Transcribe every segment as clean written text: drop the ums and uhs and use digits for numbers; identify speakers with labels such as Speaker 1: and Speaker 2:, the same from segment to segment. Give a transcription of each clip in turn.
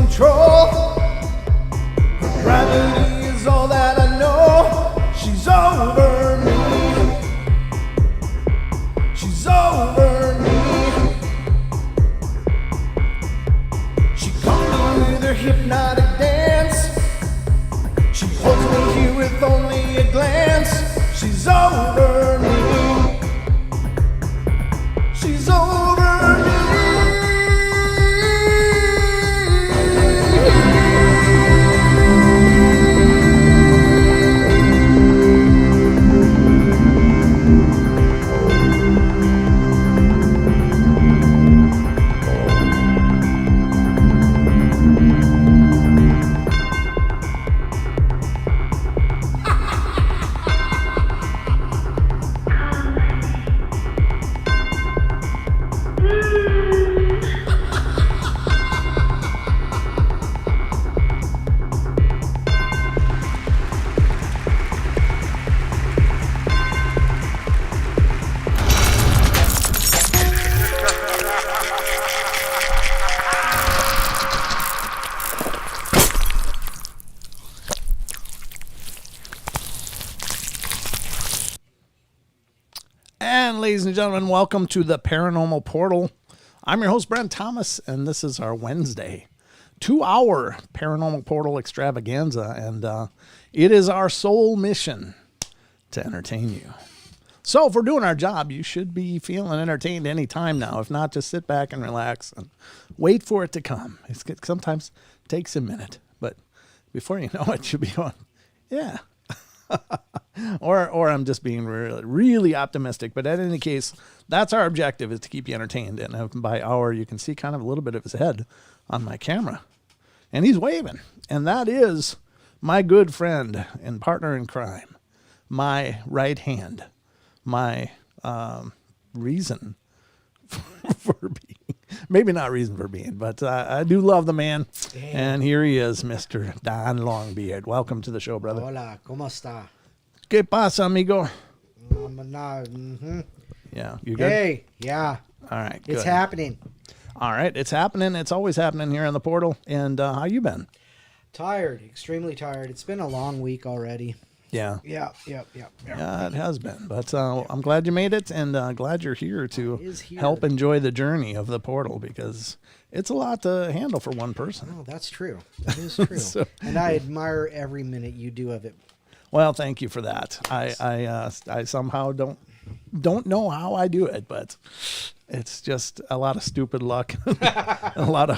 Speaker 1: control. Her gravity is all that I know. She's over me. She's over me. She comes with her hypnotic dance. She holds me here with only a glance. She's over me. She's over me. And ladies and gentlemen, welcome to the Paranormal Portal. I'm your host, Brent Thomas, and this is our Wednesday 2-hour Paranormal Portal extravaganza, and it is our sole mission to entertain you. So if we're doing our job, you should be feeling entertained any time now. If not, just sit back and relax and wait for it to come. It sometimes takes a minute, but before you know it, you'll be going, yeah. or I'm just being really optimistic. But in any case, that's our objective, is to keep you entertained. And by hour, you can see kind of a little bit of his head on my camera. And he's waving. And that is my good friend and partner in crime, my right hand, my reason for being. Maybe not reason for being, but I do love the man. Damn. And here he is, Mr. Don Longbeard. Welcome to the show, brother.
Speaker 2: Hola, ¿cómo está?
Speaker 1: ¿Qué pasa, amigo?
Speaker 2: Mm-hmm.
Speaker 1: Yeah, you good?
Speaker 2: Hey, yeah.
Speaker 1: All right, good.
Speaker 2: It's happening.
Speaker 1: All right, it's happening. It's always happening here on the portal. And how you been?
Speaker 2: Tired, extremely tired. It's been a long week already.
Speaker 1: Yeah.
Speaker 2: Yeah.
Speaker 1: Yeah, it has been. But I'm glad you made it, and glad you're here to help enjoy the journey of the portal, because it's a lot to handle for one person.
Speaker 2: Oh, that's true. That is true. And I admire every minute you do of it.
Speaker 1: Well, thank you for that. I somehow don't know how I do it, but it's just a lot of stupid luck, a lot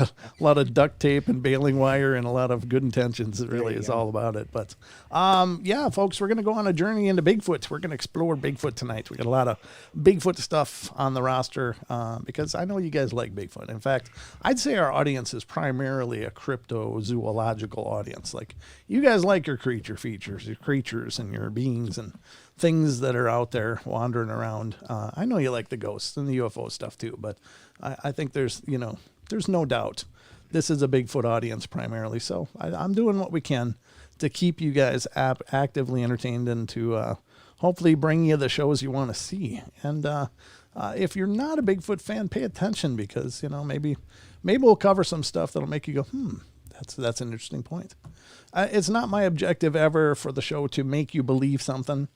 Speaker 1: of duct tape and baling wire, and a lot of good intentions. It really is all about it. But yeah, folks, we're gonna go on a journey into Bigfoot. We're gonna explore Bigfoot tonight. We got a lot of Bigfoot stuff on the roster because I know you guys like Bigfoot. In fact, I'd say our audience is primarily a cryptozoological audience. Like, you guys like your creature features, your creatures and your beings and things that are out there wandering around. I know you like the ghosts and the UFO stuff too, but I think there's no doubt this is a Bigfoot audience primarily. So I'm doing what we can to keep you guys actively entertained and to hopefully bring you the shows you want to see. And if you're not a Bigfoot fan, pay attention, because maybe we'll cover some stuff that'll make you go, that's an interesting point. It's not my objective ever for the show to make you believe something,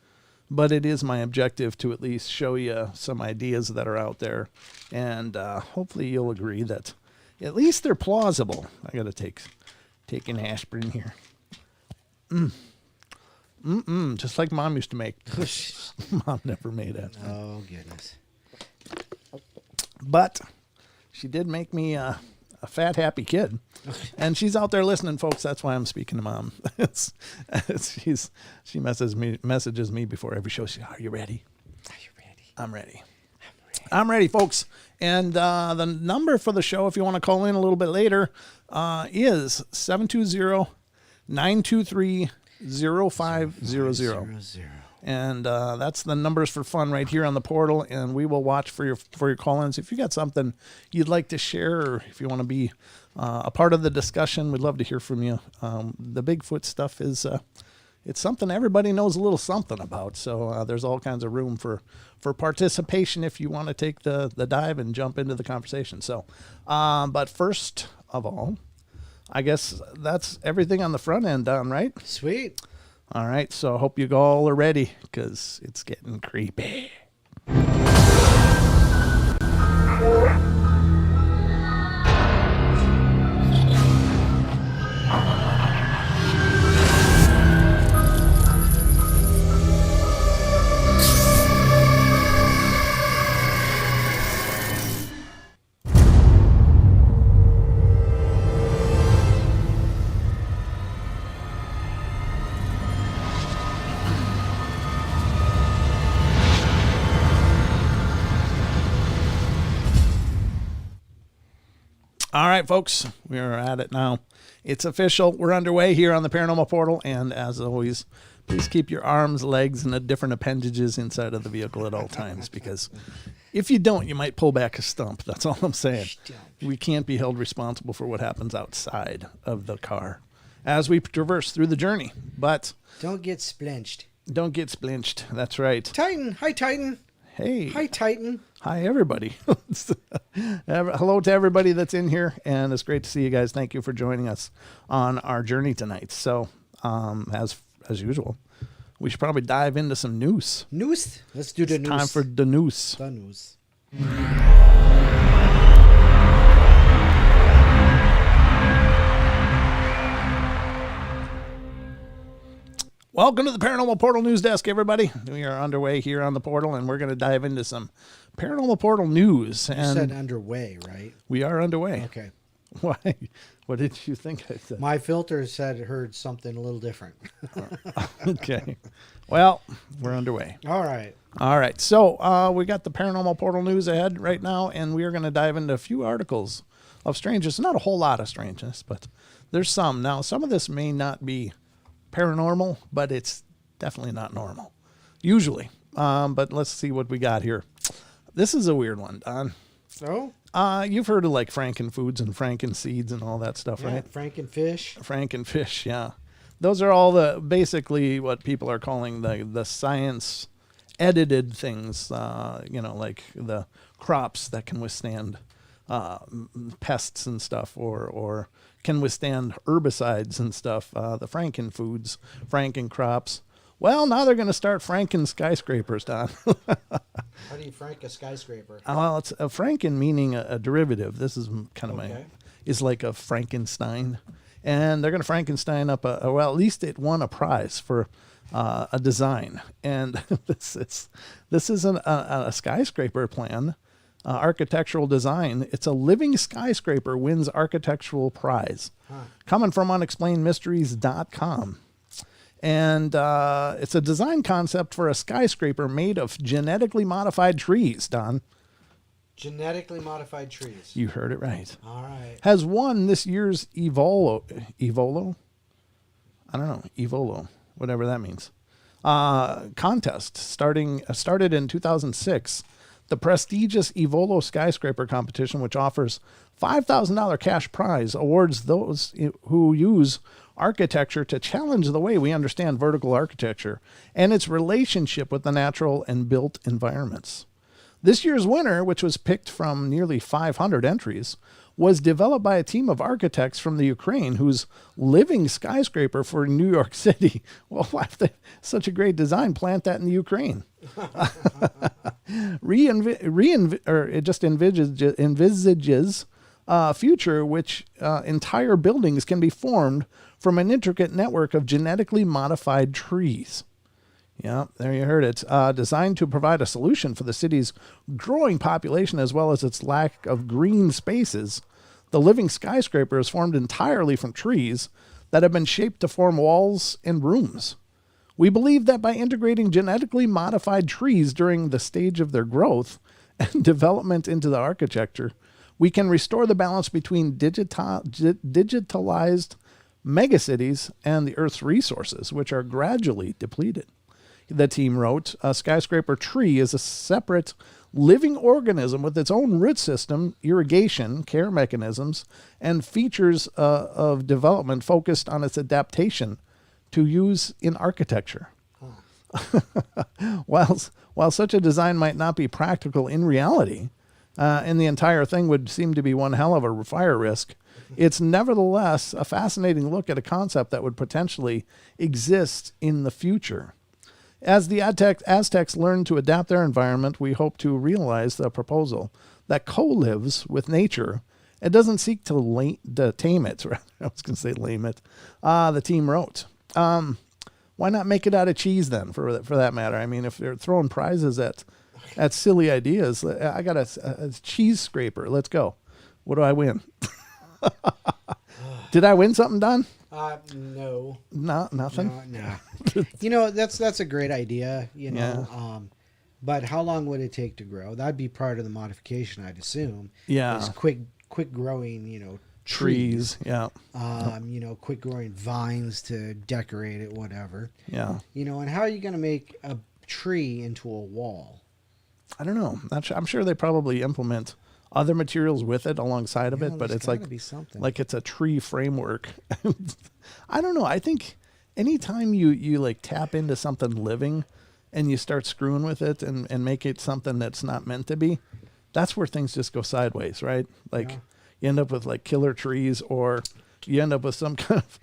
Speaker 1: but it is my objective to at least show you some ideas that are out there, and hopefully you'll agree that at least they're plausible. I gotta take an aspirin here. Just like Mom used to make. Mom never made it.
Speaker 2: Oh goodness!
Speaker 1: But she did make me a fat, happy kid. And she's out there listening, folks. That's why I'm speaking to Mom. She messages me before every show. She, are you ready?
Speaker 2: Are you ready?
Speaker 1: I'm ready. I'm ready, folks. And the number for the show, if you want to call in a little bit later, is 720-923-0500. And that's the numbers for fun right here on the portal. And we will watch for your call-ins. If you got something you'd like to share, or if you want to be a part of the discussion, we'd love to hear from you. The Bigfoot stuff is it's something everybody knows a little something about. So there's all kinds of room for participation if you want to take the dive and jump into the conversation. So, but first of all, I guess that's everything on the front end, Don, right?
Speaker 2: Sweet.
Speaker 1: All right, so I hope you all are ready because it's getting creepy. All right, folks, we are at it now. It's official. We're underway here on the Paranormal Portal, and as always, please keep your arms, legs, and the different appendages inside of the vehicle at all times, because if you don't, you might pull back a stump. That's all I'm saying. We can't be held responsible for what happens outside of the car as we traverse through the journey. But
Speaker 2: don't get splinched.
Speaker 1: Don't get splinched. That's right.
Speaker 2: Titan. Hi, Titan.
Speaker 1: Hey.
Speaker 2: Hi, Titan.
Speaker 1: Hi, everybody. Hello to everybody that's in here, and it's great to see you guys. Thank you for joining us on our journey tonight. So, as usual, we should probably dive into some news.
Speaker 2: News? Let's do the news.
Speaker 1: Time for the news.
Speaker 2: The news.
Speaker 1: Welcome to the Paranormal Portal News Desk, everybody. We are underway here on the portal, and we're going to dive into some Paranormal Portal news.
Speaker 2: You said underway, right?
Speaker 1: We are underway.
Speaker 2: Okay.
Speaker 1: Why? What did you think I said?
Speaker 2: My filter said it heard something a little different.
Speaker 1: Okay. Well, we're underway.
Speaker 2: All right.
Speaker 1: All right. So we got the Paranormal Portal news ahead right now, and we are going to dive into a few articles of strangeness. Not a whole lot of strangeness, but there's some. Now, some of this may not be paranormal, but it's definitely not normal, usually. But let's see what we got here. This is a weird one, Don.
Speaker 2: So?
Speaker 1: You've heard of like Frankenfoods and Frankenseeds and all that stuff,
Speaker 2: Yeah,
Speaker 1: right?
Speaker 2: Frankenfish.
Speaker 1: Frankenfish, yeah. Those are all basically what people are calling the science edited things, like the crops that can withstand pests and stuff, or can withstand herbicides and stuff, the Frankenfoods, Frankencrops. Well, now they're going to start Franken skyscrapers, Don.
Speaker 2: How do you frank a skyscraper?
Speaker 1: Well, it's a Franken meaning a derivative. This is kind of is like a Frankenstein. And they're going to Frankenstein up at least it won a prize for a design. And this isn't a skyscraper plan. Architectural design. It's a living skyscraper wins architectural prize. Coming from unexplainedmysteries.com. And it's a design concept for a skyscraper made of genetically modified trees, Don.
Speaker 2: Genetically modified trees.
Speaker 1: You heard it right.
Speaker 2: All right.
Speaker 1: Has won this year's Evolo? I don't know. Evolo, whatever that means. Contest started in 2006. The prestigious Evolo skyscraper competition, which offers $5,000 cash prize, awards those who use architecture to challenge the way we understand vertical architecture and its relationship with the natural and built environments. This year's winner, which was picked from nearly 500 entries, was developed by a team of architects from the Ukraine whose living skyscraper for New York City. Well, why if they such a great design, plant that in the Ukraine. It just envisages a future which entire buildings can be formed from an intricate network of genetically modified trees. Yeah, there you heard it. Designed to provide a solution for the city's growing population as well as its lack of green spaces, the living skyscraper is formed entirely from trees that have been shaped to form walls and rooms. We believe that by integrating genetically modified trees during the stage of their growth and development into the architecture, we can restore the balance between digitalized megacities and the Earth's resources, which are gradually depleted. The team wrote, a skyscraper tree is a separate living organism with its own root system, irrigation, care mechanisms, and features of development focused on its adaptation to use in architecture. While such a design might not be practical in reality, and the entire thing would seem to be one hell of a fire risk, it's nevertheless a fascinating look at a concept that would potentially exist in the future. As the Aztecs learned to adapt their environment, we hope to realize the proposal that co-lives with nature and doesn't seek to tame it. I was going to say lame it. The team wrote. Why not make it out of cheese then, for that matter? I mean, if they're throwing prizes at silly ideas, I got a cheese scraper. Let's go. What do I win? Did I win something, Don?
Speaker 2: No.
Speaker 1: No, nothing?
Speaker 2: No. That's a great idea, but how long would it take to grow? That'd be part of the modification, I'd assume.
Speaker 1: Yeah.
Speaker 2: Is quick growing,
Speaker 1: trees. Yeah.
Speaker 2: Quick growing vines to decorate it, whatever.
Speaker 1: Yeah.
Speaker 2: And how are you going to make a tree into a wall?
Speaker 1: I don't know. I'm sure they probably implement other materials with it alongside of it, but it's like it's a tree framework. I don't know. I think anytime you like tap into something living and you start screwing with it and make it something that's not meant to be, that's where things just go sideways, right? Like you end up with like killer trees, or you end up with some kind of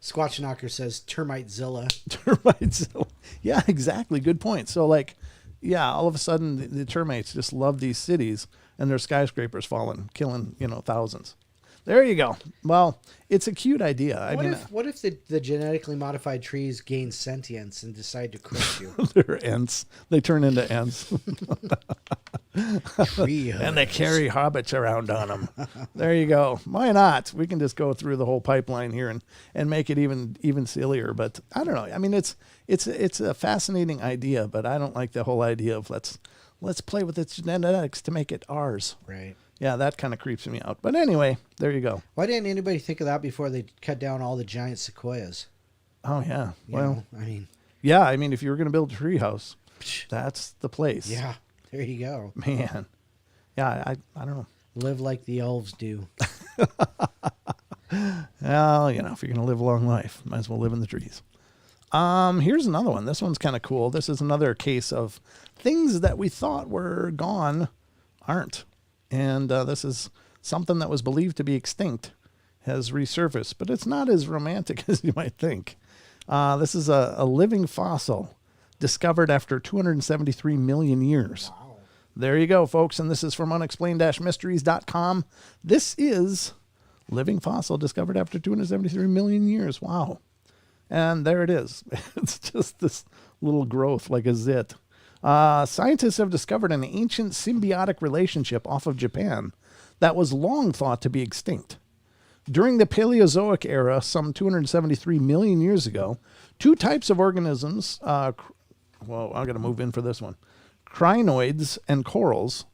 Speaker 2: Squatch Knocker says Termitezilla.
Speaker 1: Termitezilla. Yeah, exactly. Good point. So like, yeah, all of a sudden the termites just love these cities and their skyscrapers falling, killing, thousands. There you go. Well, it's a cute idea.
Speaker 2: What if the genetically modified trees gain sentience and decide to crush you?
Speaker 1: They're ants. They turn into ants. And they carry hobbits around on them. There you go. Why not? We can just go through the whole pipeline here and make it even sillier. But I don't know. I mean, it's a fascinating idea, but I don't like the whole idea of let's play with its genetics to make it ours.
Speaker 2: Right.
Speaker 1: Yeah, that kind of creeps me out. But anyway, there you go.
Speaker 2: Why didn't anybody think of that before they cut down all the giant sequoias?
Speaker 1: Oh, yeah.
Speaker 2: Yeah,
Speaker 1: I mean, if you were going to build a tree house, that's the place.
Speaker 2: Yeah, there you go.
Speaker 1: Man. Yeah, I don't know.
Speaker 2: Live like the elves do.
Speaker 1: Well, if you're going to live a long life, might as well live in the trees. Here's another one. This one's kind of cool. This is another case of things that we thought were gone aren't. And this is something that was believed to be extinct has resurfaced, but it's not as romantic as you might think. This is a living fossil discovered after 273 million years.
Speaker 2: Wow.
Speaker 1: There you go, folks. And this is from unexplained-mysteries.com. This is living fossil discovered after 273 million years. Wow. And there it is. It's just this little growth like a zit. Scientists have discovered an ancient symbiotic relationship off of Japan that was long thought to be extinct. During the Paleozoic era, some 273 million years ago, two types of organisms, I'm going to move in for this one, crinoids and corals,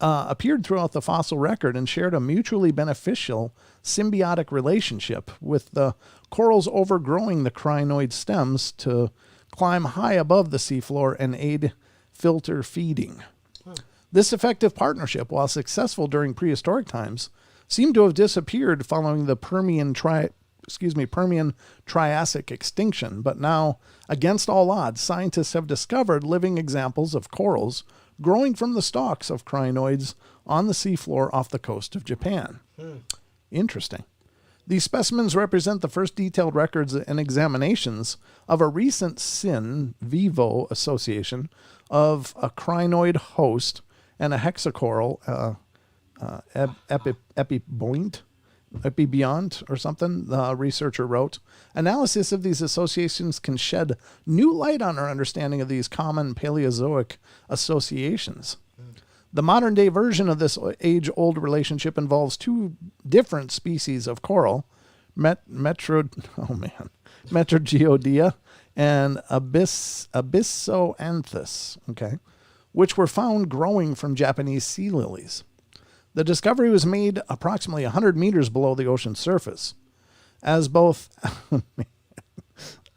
Speaker 1: appeared throughout the fossil record and shared a mutually beneficial symbiotic relationship, with the corals overgrowing the crinoid stems to climb high above the seafloor and aid filter feeding. This effective partnership, while successful during prehistoric times, seemed to have disappeared following the Permian Triassic extinction. But now, against all odds, scientists have discovered living examples of corals growing from the stalks of crinoids on the seafloor off the coast of Japan. Interesting. These specimens represent the first detailed records and examinations of a recent syn vivo association of a crinoid host and a hexacoral epibiont or something, the researcher wrote. Analysis of these associations can shed new light on our understanding of these common Paleozoic associations. The modern-day version of this age-old relationship involves two different species of coral, Metrogeodea and Abyssoanthus, which were found growing from Japanese sea lilies. The discovery was made approximately 100 meters below the ocean's surface. As both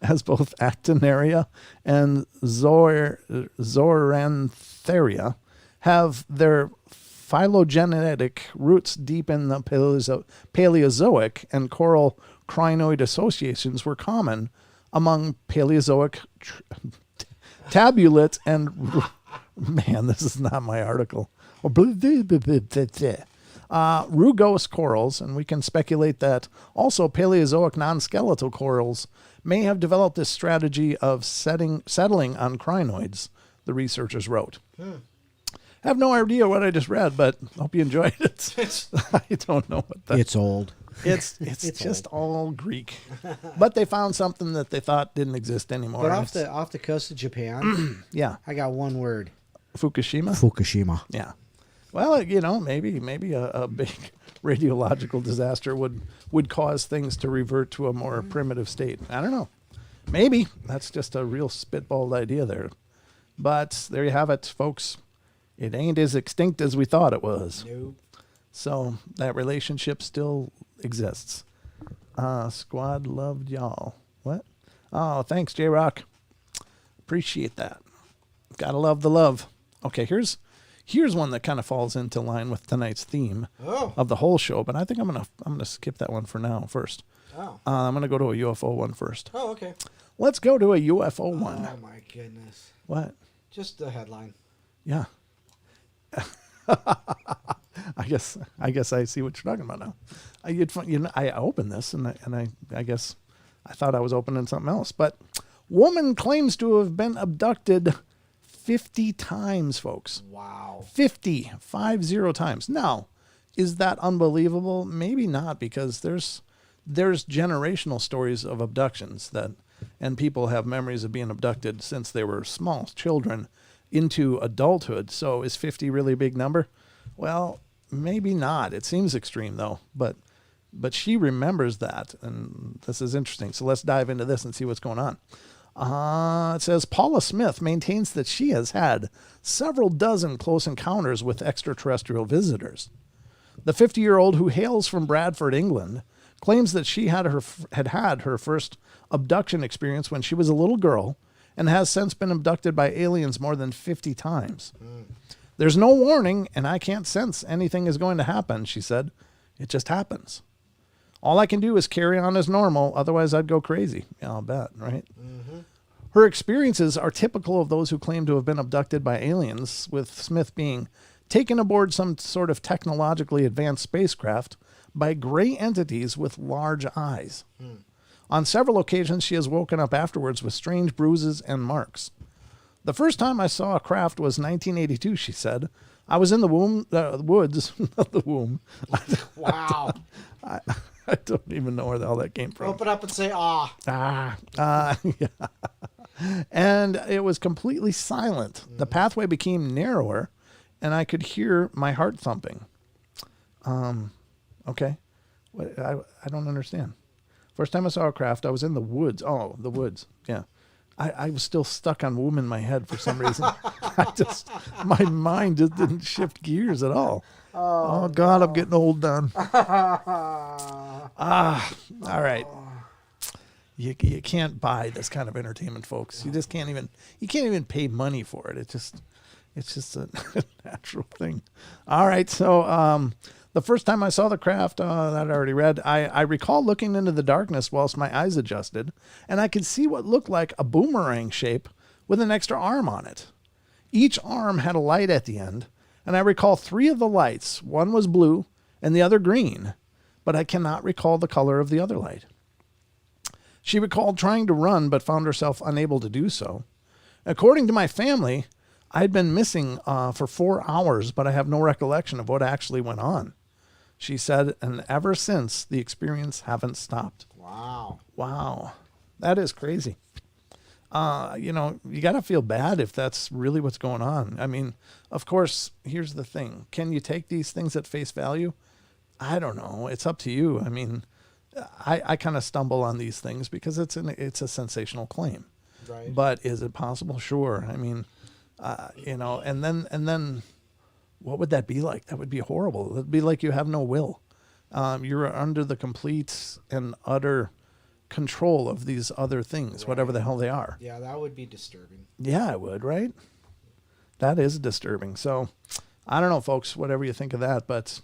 Speaker 1: Actinaria and Zorantheria have their phylogenetic roots deep in the Paleozoic, and coral crinoid associations were common among Paleozoic tabulate and... Man, this is not my article. Rugose corals, and we can speculate that also Paleozoic non-skeletal corals may have developed this strategy of settling on crinoids, the researchers wrote. I have no idea what I just read, but hope you enjoyed it. I don't know what that.
Speaker 2: It's old.
Speaker 1: It's just all Greek, but they found something that they thought didn't exist anymore.
Speaker 2: But off the coast of Japan,
Speaker 1: yeah,
Speaker 2: I got one word:
Speaker 1: Fukushima. Yeah. Well, maybe a big radiological disaster would cause things to revert to a more primitive state. I don't know. Maybe that's just a real spitballed idea there. But there you have it, folks. It ain't as extinct as we thought it was.
Speaker 2: Nope.
Speaker 1: So that relationship still exists. Squad loved y'all. What? Oh, thanks, J-Rock. Appreciate that. Gotta love the love. Okay, here's one that kind of falls into line with tonight's theme of the whole show, but I think I'm gonna skip that one for now first.
Speaker 2: Oh.
Speaker 1: I'm gonna go to a UFO one first.
Speaker 2: Oh, okay.
Speaker 1: Let's go to a UFO one.
Speaker 2: Oh my goodness.
Speaker 1: What?
Speaker 2: Just the headline.
Speaker 1: Yeah. I guess I see what you're talking about now. I opened this and I guess I thought I was opening something else. But woman claims to have been abducted 50 times, folks.
Speaker 2: Wow.
Speaker 1: 50 times. Now, is that unbelievable? Maybe not, because there's generational stories of abductions and people have memories of being abducted since they were small children into adulthood. So is 50 really a big number? Well, maybe not. It seems extreme though, but she remembers that, and this is interesting. So let's dive into this and see what's going on. It says Paula Smith maintains that she has had several dozen close encounters with extraterrestrial visitors. The 50-year-old, who hails from Bradford, England, claims that she had her first abduction experience when she was a little girl and has since been abducted by aliens more than 50 times. There's no warning, and I can't sense anything is going to happen, she said. It just happens. All I can do is carry on as normal, otherwise I'd go crazy. Yeah, I'll bet, right? Mm-hmm. Her experiences are typical of those who claim to have been abducted by aliens, with Smith being taken aboard some sort of technologically advanced spacecraft by gray entities with large eyes. On several occasions, she has woken up afterwards with strange bruises and marks. The first time I saw a craft was 1982, she said. I was in the woods, not the womb.
Speaker 2: Wow.
Speaker 1: I don't even know where the hell that came from.
Speaker 2: Open up and say, ah.
Speaker 1: Yeah. And it was completely silent. The pathway became narrower, and I could hear my heart thumping. Okay. I don't understand. First time I saw a craft, I was in the woods. Oh, the woods. Yeah. I was still stuck on womb in my head for some reason. My mind just didn't shift gears at all. Oh God, no. I'm getting old, Don. All right. You can't buy this kind of entertainment, folks. You just can't even pay money for it. It's just a natural thing. All right. So, the first time I saw the craft, that I already read, I recall looking into the darkness whilst my eyes adjusted, and I could see what looked like a boomerang shape with an extra arm on it. Each arm had a light at the end, and I recall 3 of the lights. One was blue and the other green, but I cannot recall the color of the other light. She recalled trying to run, but found herself unable to do so. According to my family, I'd been missing for 4 hours, but I have no recollection of what actually went on. She said, and ever since, the experience haven't stopped. Wow. That is crazy. You got to feel bad if that's really what's going on. I mean, of course, here's the thing. Can you take these things at face value? I don't know. It's up to you. I mean, I kind of stumble on these things because it's a sensational claim.
Speaker 2: Right.
Speaker 1: But is it possible? Sure. I mean, and then what would that be like? That would be horrible. It'd be like you have no will. You're under the complete and utter control of these other things, right. Whatever the hell they are.
Speaker 2: Yeah, that would be disturbing.
Speaker 1: Yeah, it would, right? That is disturbing. So I don't know, folks, whatever you think of that, but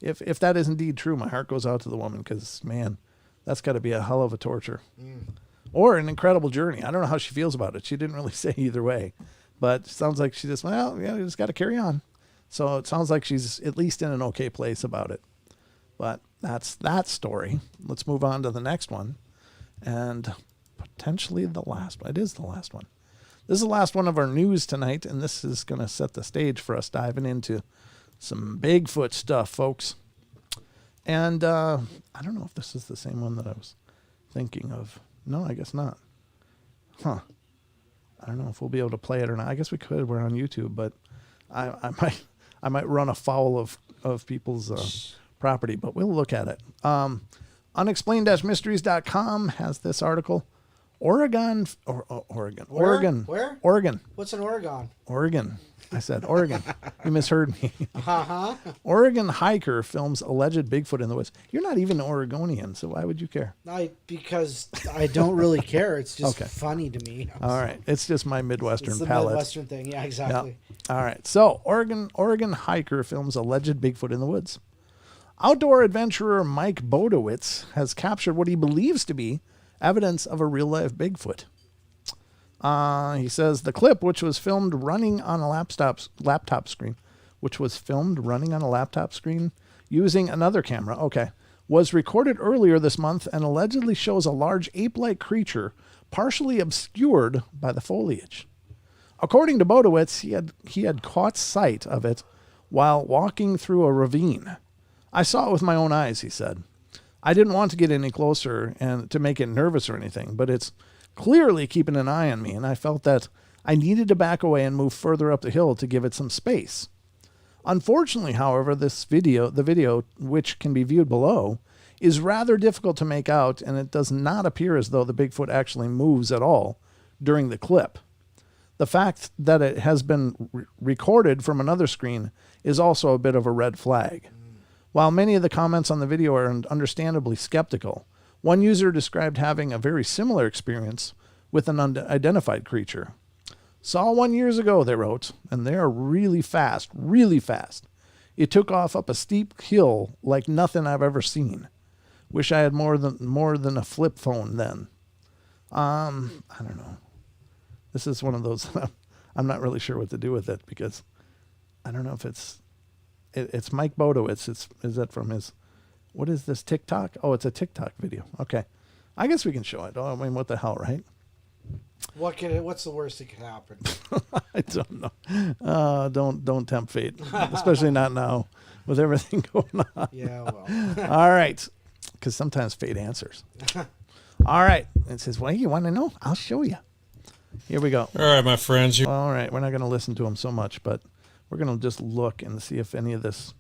Speaker 1: if that is indeed true, my heart goes out to the woman because, man, that's got to be a hell of a torture. Or an incredible journey. I don't know how she feels about it. She didn't really say either way. But it sounds like she just, you just got to carry on. So it sounds like she's at least in an okay place about it. But that's that story. Let's move on to the next one. And potentially the last one. It is the last one. This is the last one of our news tonight, and this is going to set the stage for us diving into some Bigfoot stuff, folks. And I don't know if this is the same one that I was thinking of. No, I guess not. Huh. I don't know if we'll be able to play it or not. I guess we could. We're on YouTube, but I might run afoul of people's property, but we'll look at it. Unexplained-mysteries.com has this article. Oregon.
Speaker 2: Where?
Speaker 1: Oregon.
Speaker 2: What's in Oregon?
Speaker 1: Oregon. I said Oregon. You misheard me.
Speaker 2: Uh-huh.
Speaker 1: Oregon hiker films alleged Bigfoot in the woods. You're not even Oregonian, so why would you care?
Speaker 2: Because I don't really care. It's just
Speaker 1: Okay.
Speaker 2: funny to me.
Speaker 1: All right. It's just my Midwestern
Speaker 2: It's the
Speaker 1: palate.
Speaker 2: Midwestern thing. Yeah, exactly.
Speaker 1: Yep. All right. So Oregon hiker films alleged Bigfoot in the woods. Outdoor adventurer Mike Bodowitz has captured what he believes to be evidence of a real-life Bigfoot. He says the clip, which was filmed running on a laptop screen, using another camera, was recorded earlier this month and allegedly shows a large ape-like creature partially obscured by the foliage. According to Bodowitz, he had caught sight of it while walking through a ravine. I saw it with my own eyes, he said. I didn't want to get any closer and to make it nervous or anything, but it's clearly keeping an eye on me, and I felt that I needed to back away and move further up the hill to give it some space. Unfortunately, however, the video, which can be viewed below, is rather difficult to make out, and it does not appear as though the Bigfoot actually moves at all during the clip. The fact that it has been recorded from another screen is also a bit of a red flag. While many of the comments on the video are understandably skeptical, one user described having a very similar experience with an unidentified creature. Saw one years ago, they wrote, and they are really fast, really fast. It took off up a steep hill like nothing I've ever seen. Wish I had more than a flip phone then. I don't know. This is one of those, I'm not really sure what to do with it because I don't know if it's Mike Bodowitz. Is that from his, what is this, TikTok? Oh, it's a TikTok video. Okay. I guess we can show it. Oh, I mean, what the hell, right?
Speaker 2: What's the worst that could happen?
Speaker 1: I don't know. Don't tempt fate, especially not now with everything going on.
Speaker 2: Yeah, well.
Speaker 1: All right. Because sometimes fate answers. All right. It says, well, you want to know? I'll show you. Here we go.
Speaker 3: All right, my friends.
Speaker 1: All right. We're not going to listen to him so much, but we're going to just look and see if any of this...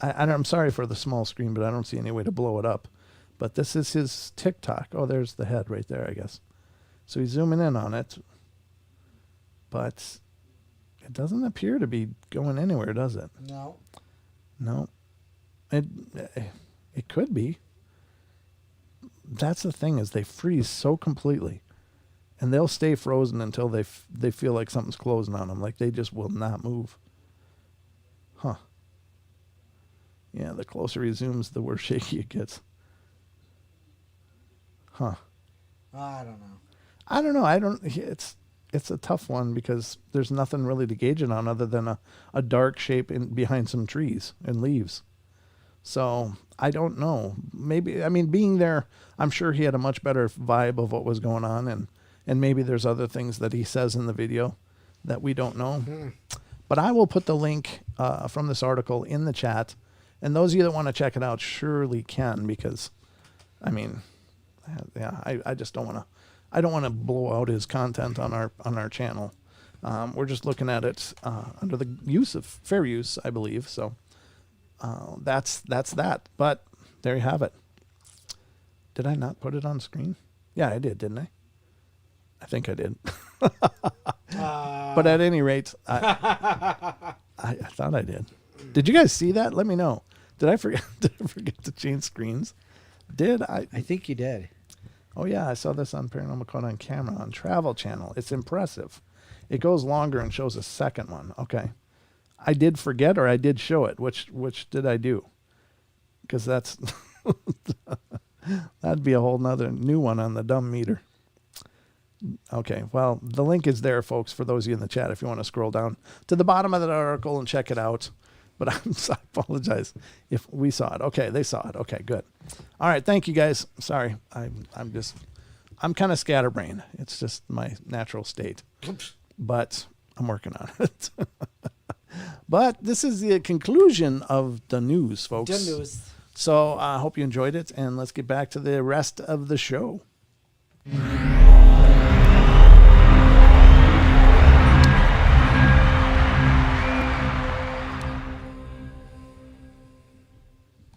Speaker 1: I'm sorry for the small screen, but I don't see any way to blow it up. But this is his TikTok. Oh, there's the head right there, I guess. So he's zooming in on it. But it doesn't appear to be going anywhere, does it?
Speaker 2: No.
Speaker 1: No. It could be. That's the thing, is they freeze so completely. And they'll stay frozen until they feel like something's closing on them. Like they just will not move. Huh. Yeah, the closer he zooms, the worse shaky it gets. Huh.
Speaker 2: I don't know.
Speaker 1: It's a tough one because there's nothing really to gauge it on other than a dark shape behind some trees and leaves. So I don't know. Maybe, I mean, being there, I'm sure he had a much better vibe of what was going on, and maybe there's other things that he says in the video that we don't know. Mm-hmm. But I will put the link from this article in the chat, and those of you that want to check it out surely can, because, I mean, yeah, I just don't want to. I don't want to blow out his content on our channel. We're just looking at it under the use of fair use, I believe. So that's that. But there you have it. Did I not put it on screen? Yeah, I did, didn't I? I think I did. But at any rate, I thought I did. Did you guys see that? Let me know. Did I forget to change screens? Did I?
Speaker 2: I think you did.
Speaker 1: Oh, yeah, I saw this on Paranormal Caught on Camera on Travel Channel. It's impressive. It goes longer and shows a second one. Okay. I did forget or I did show it. Which did I do? Because that's... that'd be a whole nother new one on the dumb meter. Okay, well, the link is there, folks, for those of you in the chat if you want to scroll down to the bottom of that article and check it out. But I apologize if we saw it. Okay, they saw it. Okay, good. All right, thank you, guys. Sorry, I'm kind of scatterbrained. It's just my natural state.
Speaker 2: Oops.
Speaker 1: But I'm working on it. But this is the conclusion of the news, folks.
Speaker 2: The news.
Speaker 1: So I hope you enjoyed it, and let's get back to the rest of the show.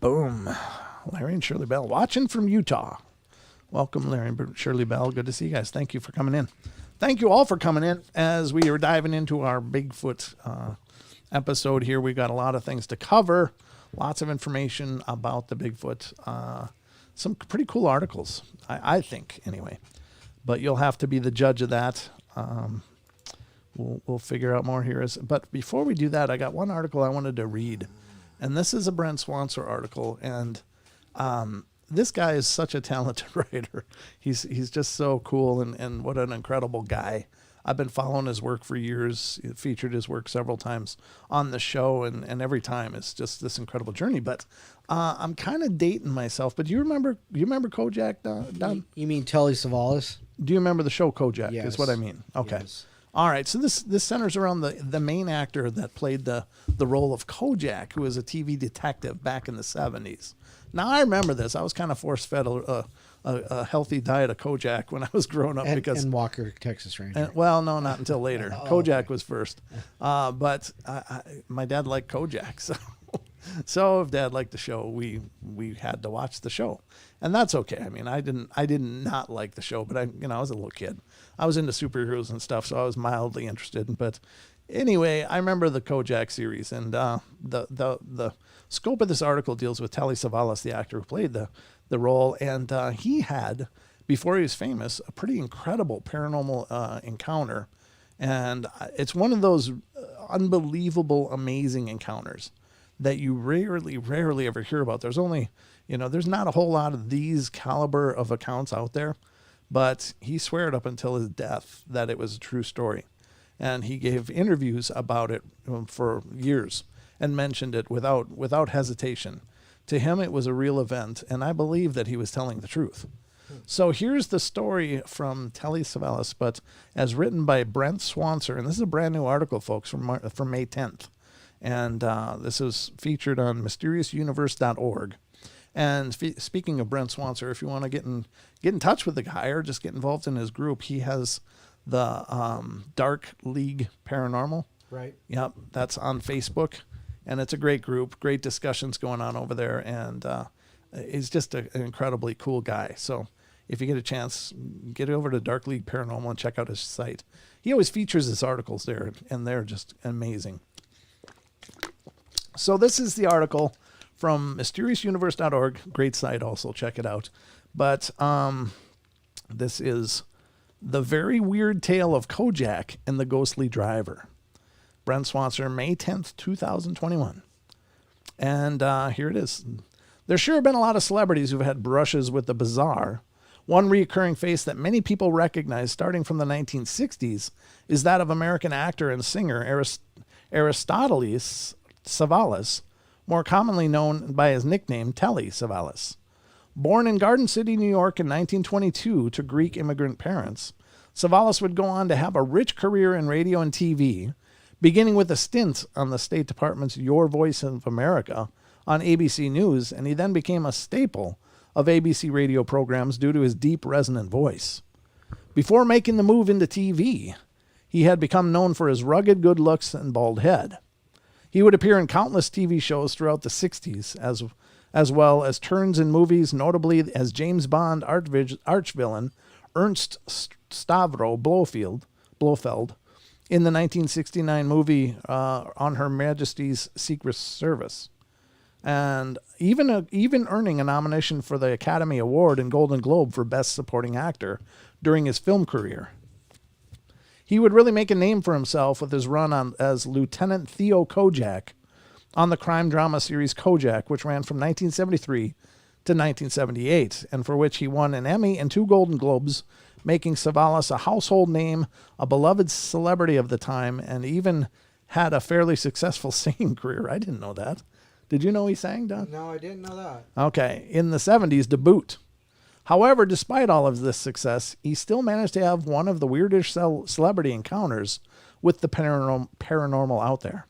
Speaker 1: Boom. Larry and Shirley Bell watching from Utah. Welcome, Larry and Shirley Bell. Good to see you guys. Thank you for coming in. Thank you all for coming in as we are diving into our Bigfoot episode here. We got a lot of things to cover, lots of information about the Bigfoot, some pretty cool articles, I think, anyway. But you'll have to be the judge of that. We'll figure out more here. But before we do that, I got one article I wanted to read. And this is a Brent Swanser article, and this guy is such a talented writer. He's just so cool, and what an incredible guy. I've been following his work for years, featured his work several times on the show, and every time it's just this incredible journey. But I'm kind of dating myself, but do you remember Kojak, Don?
Speaker 2: You mean Telly Savalas?
Speaker 1: Do you remember the show Kojak?
Speaker 2: Yes.
Speaker 1: Is what I mean. Okay.
Speaker 2: Yes.
Speaker 1: All right, so this centers around the main actor that played the role of Kojak, who was a TV detective back in the 70s. Now, I remember this. I was kind of force-fed a healthy diet of Kojak when I was growing up.
Speaker 2: And Walker, Texas Ranger.
Speaker 1: Well, no, not until later. Kojak
Speaker 2: okay.
Speaker 1: was first. But my dad liked Kojak, so if Dad liked the show, we had to watch the show, and that's okay. I mean, I did not like the show, but I was a little kid. I was into superheroes and stuff, so I was mildly interested. But anyway, I remember the Kojak series, and the scope of this article deals with Telly Savalas, the actor who played the role, and he had, before he was famous, a pretty incredible paranormal encounter, and it's one of those unbelievable, amazing encounters that you rarely ever hear about. There's only, there's not a whole lot of these caliber of accounts out there, but he swore up until his death that it was a true story. And he gave interviews about it for years and mentioned it without hesitation. To him, it was a real event, and I believe that he was telling the truth. So here's the story from Telly Savalas, but as written by Brent Swanser, and this is a brand new article, folks, from May 10th. And this is featured on mysteriousdark.org. And speaking of Brent Swanser, if you want to get in touch with the guy or just get involved in his group, he has the Dark League Paranormal.
Speaker 2: Right.
Speaker 1: Yep, that's on Facebook. And it's a great group, great discussions going on over there. And he's just an incredibly cool guy. So if you get a chance, get over to Dark League Paranormal and check out his site. He always features his articles there, and they're just amazing. So this is the article from mysteriousuniverse.org. Great site also. Check it out. But this is The Very Weird Tale of Kojak and the Ghostly Driver. Brent Swanser, May 10th, 2021. And here it is. There sure have been a lot of celebrities who've had brushes with the bizarre. One recurring face that many people recognize starting from the 1960s is that of American actor and singer Aristoteles Savalas, more commonly known by his nickname Telly Savalas. Born in Garden City, New York in 1922 to Greek immigrant parents, Savalas would go on to have a rich career in radio and TV, beginning with a stint on the State Department's Your Voice of America on ABC News, and he then became a staple of ABC radio programs due to his deep, resonant voice. Before making the move into TV, he had become known for his rugged good looks and bald head. He would appear in countless TV shows throughout the 60s, as well as turns in movies, notably as James Bond arch-villain Ernst Stavro Blofeld in the 1969 movie On Her Majesty's Secret Service, and even earning a nomination for the Academy Award and Golden Globe for Best Supporting Actor during his film career. He would really make a name for himself with his run as Lieutenant Theo Kojak on the crime drama series Kojak, which ran from 1973 to 1978, and for which he won an Emmy and 2 Golden Globes, making Savalas a household name, a beloved celebrity of the time, and even had a fairly successful singing career. I didn't know that. Did you know he sang, Don?
Speaker 2: No, I didn't know that.
Speaker 1: Okay, in the 70s to boot. However, despite all of this success, he still managed to have one of the weirdest celebrity encounters with the paranormal out there.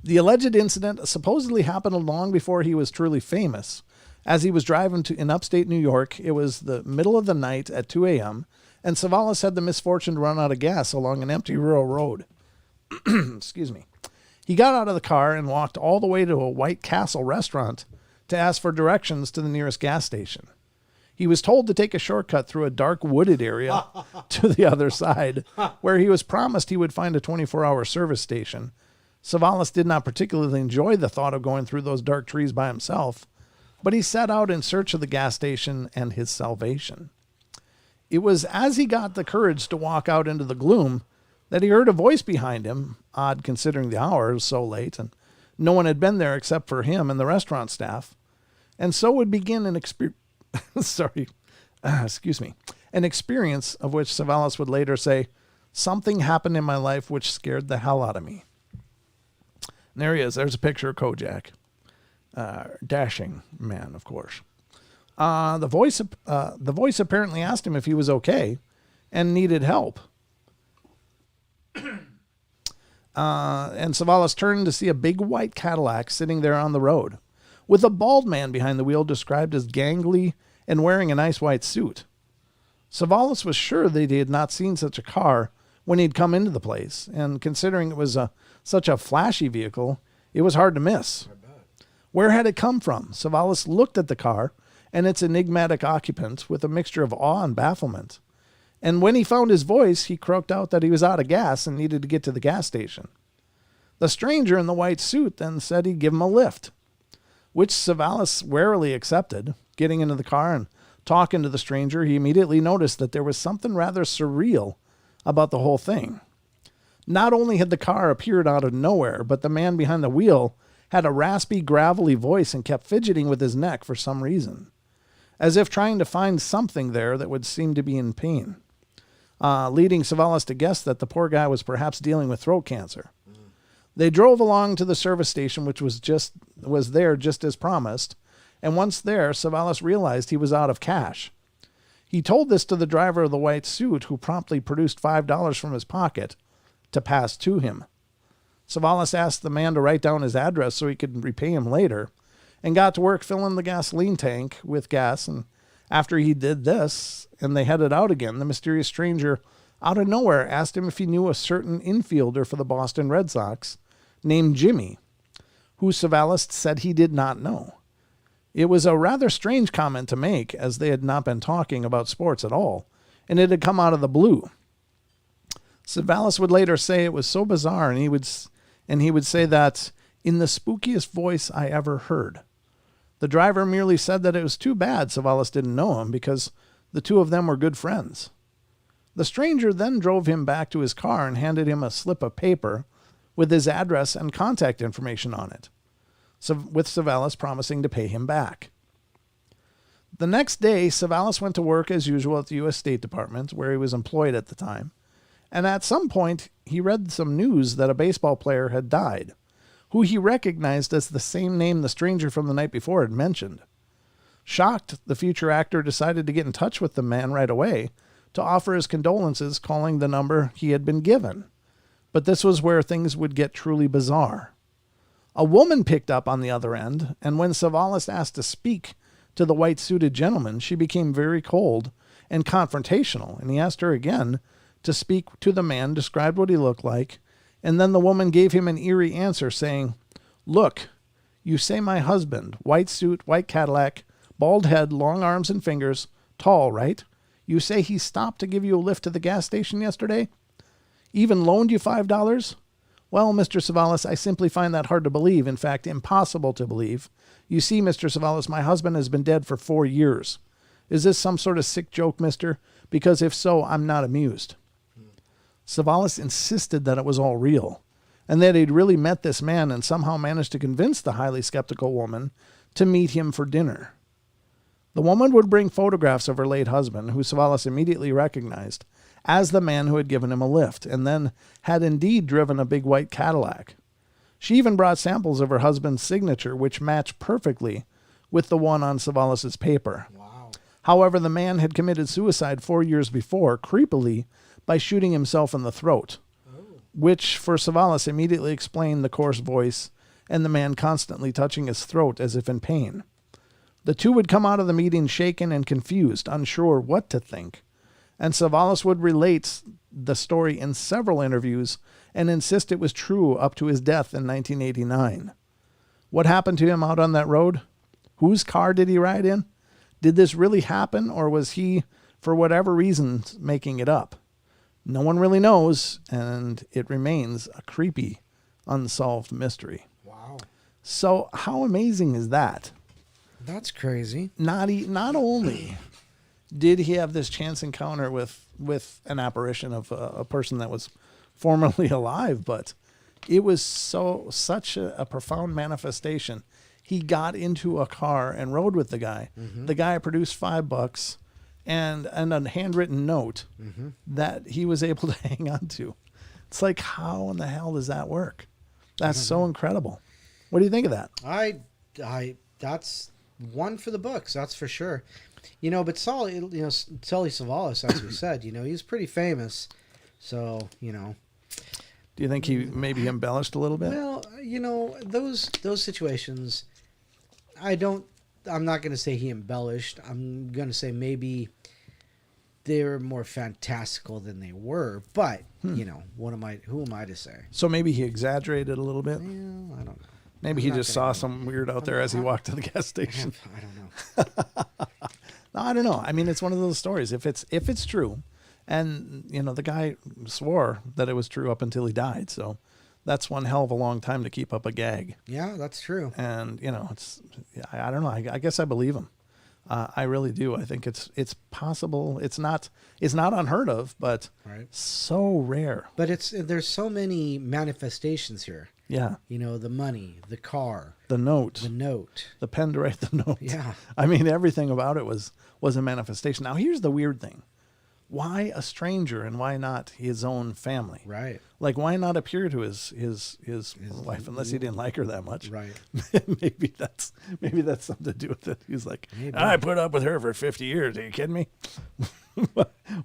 Speaker 1: The alleged incident supposedly happened long before he was truly famous. As he was driving in upstate New York, it was the middle of the night at 2 a.m., and Savalas had the misfortune to run out of gas along an empty rural road. Excuse me. He got out of the car and walked all the way to a White Castle restaurant to ask for directions to the nearest gas station. He was told to take a shortcut through a dark wooded area to the other side, where he was promised he would find a 24-hour service station. Savalas did not particularly enjoy the thought of going through those dark trees by himself, but he set out in search of the gas station and his salvation. It was as he got the courage to walk out into the gloom that he heard a voice behind him, odd considering the hour was so late, and no one had been there except for him and the restaurant staff. And so would begin an experience of which Savalas would later say, "Something happened in my life which scared the hell out of me." And there he is. There's a picture of Kojak. Dashing man, of course. The voice apparently asked him if he was okay and needed help. And Savalas turned to see a big white Cadillac sitting there on the road, with a bald man behind the wheel described as gangly and wearing a nice white suit. Savalas was sure that he had not seen such a car when he'd come into the place, and considering it was such a flashy vehicle, it was hard to miss. Where had it come from? Savalas looked at the car and its enigmatic occupant with a mixture of awe and bafflement. And when he found his voice, he croaked out that he was out of gas and needed to get to the gas station. The stranger in the white suit then said he'd give him a lift, which Savalas warily accepted. Getting into the car and talking to the stranger, he immediately noticed that there was something rather surreal about the whole thing. Not only had the car appeared out of nowhere, but the man behind the wheel had a raspy, gravelly voice and kept fidgeting with his neck for some reason, as if trying to find something there that would seem to be in pain, leading Savalas to guess that the poor guy was perhaps dealing with throat cancer. They drove along to the service station, which was there just as promised, and once there, Savalas realized he was out of cash. He told this to the driver of the white suit, who promptly produced $5 from his pocket to pass to him. Savalas asked the man to write down his address so he could repay him later, and got to work filling the gasoline tank with gas. And after he did this, and they headed out again, the mysterious stranger, out of nowhere, asked him if he knew a certain infielder for the Boston Red Sox named Jimmy, who Savalas said he did not know. It was a rather strange comment to make, as they had not been talking about sports at all, and it had come out of the blue. Savalas would later say it was so bizarre, and he would say that in the spookiest voice I ever heard. The driver merely said that it was too bad Savalas didn't know him, because the two of them were good friends. The stranger then drove him back to his car and handed him a slip of paper with his address and contact information on it, with Savalas promising to pay him back. The next day, Savalas went to work as usual at the U.S. State Department, where he was employed at the time, and at some point he read some news that a baseball player had died, who he recognized as the same name the stranger from the night before had mentioned. Shocked, the future actor decided to get in touch with the man right away to offer his condolences, calling the number he had been given. But this was where things would get truly bizarre. A woman picked up on the other end, and when Savalas asked to speak to the white-suited gentleman, she became very cold and confrontational, and he asked her again to speak to the man, described what he looked like, and then the woman gave him an eerie answer, saying, "Look, you say my husband, white suit, white Cadillac, bald head, long arms and fingers, tall, right? You say he stopped to give you a lift to the gas station yesterday? Even loaned you $5? Well, Mr. Savalas, I simply find that hard to believe. In fact, impossible to believe. You see, Mr. Savalas, my husband has been dead for 4 years. Is this some sort of sick joke, mister? Because if so, I'm not amused." Savalas insisted that it was all real, and that he'd really met this man and somehow managed to convince the highly skeptical woman to meet him for dinner. The woman would bring photographs of her late husband, who Savalas immediately recognized as the man who had given him a lift and then had indeed driven a big white Cadillac. She even brought samples of her husband's signature, which matched perfectly with the one on Savalas's paper.
Speaker 2: Wow.
Speaker 1: However, the man had committed suicide 4 years before, creepily, by shooting himself in the throat, which for Savalas immediately explained the coarse voice and the man constantly touching his throat as if in pain. The two would come out of the meeting shaken and confused, unsure what to think, and Savalas would relate the story in several interviews and insist it was true up to his death in 1989. What happened to him out on that road? Whose car did he ride in? Did this really happen, or was he, for whatever reason, making it up? No one really knows, and it remains a creepy, unsolved mystery.
Speaker 2: Wow.
Speaker 1: So how amazing is that?
Speaker 2: That's crazy.
Speaker 1: Not only did he have this chance encounter with an apparition of a person that was formerly alive, but it was such a profound manifestation. He got into a car and rode with the guy. Mm-hmm. The guy produced $5 and a handwritten note that he was able to hang on to. It's like, how in the hell does that work? That's so incredible. What do you think of that?
Speaker 2: I that's one for the books, that's for sure. But Sully Savalas, as we said, he's pretty famous. So,
Speaker 1: Do you think he maybe embellished a little bit?
Speaker 2: Well, those situations, I'm not going to say he embellished. I'm going to say maybe they were more fantastical than they were. But, who am I to say?
Speaker 1: So maybe he exaggerated a little bit?
Speaker 2: Yeah, I don't know.
Speaker 1: Maybe he just saw some weird out there as he walked to the gas station.
Speaker 2: I don't know.
Speaker 1: No, I don't know. I mean, it's one of those stories. If it's true, and the guy swore that it was true up until he died, so that's one hell of a long time to keep up a gag.
Speaker 2: Yeah, that's true.
Speaker 1: And I don't know. I guess I believe him. I really do. I think it's possible. It's not unheard of, but so rare.
Speaker 2: But there's so many manifestations here.
Speaker 1: Yeah.
Speaker 2: The money, the car,
Speaker 1: the note, the pen to write the note.
Speaker 2: Yeah.
Speaker 1: I mean, everything about it was a manifestation. Now, here's the weird thing. Why a stranger and why not his own family?
Speaker 2: Right.
Speaker 1: Like, why not appear to his wife, unless he didn't like her that much?
Speaker 2: Right.
Speaker 1: maybe that's something to do with it. He's like, I put up with her for 50 years. Are you kidding me?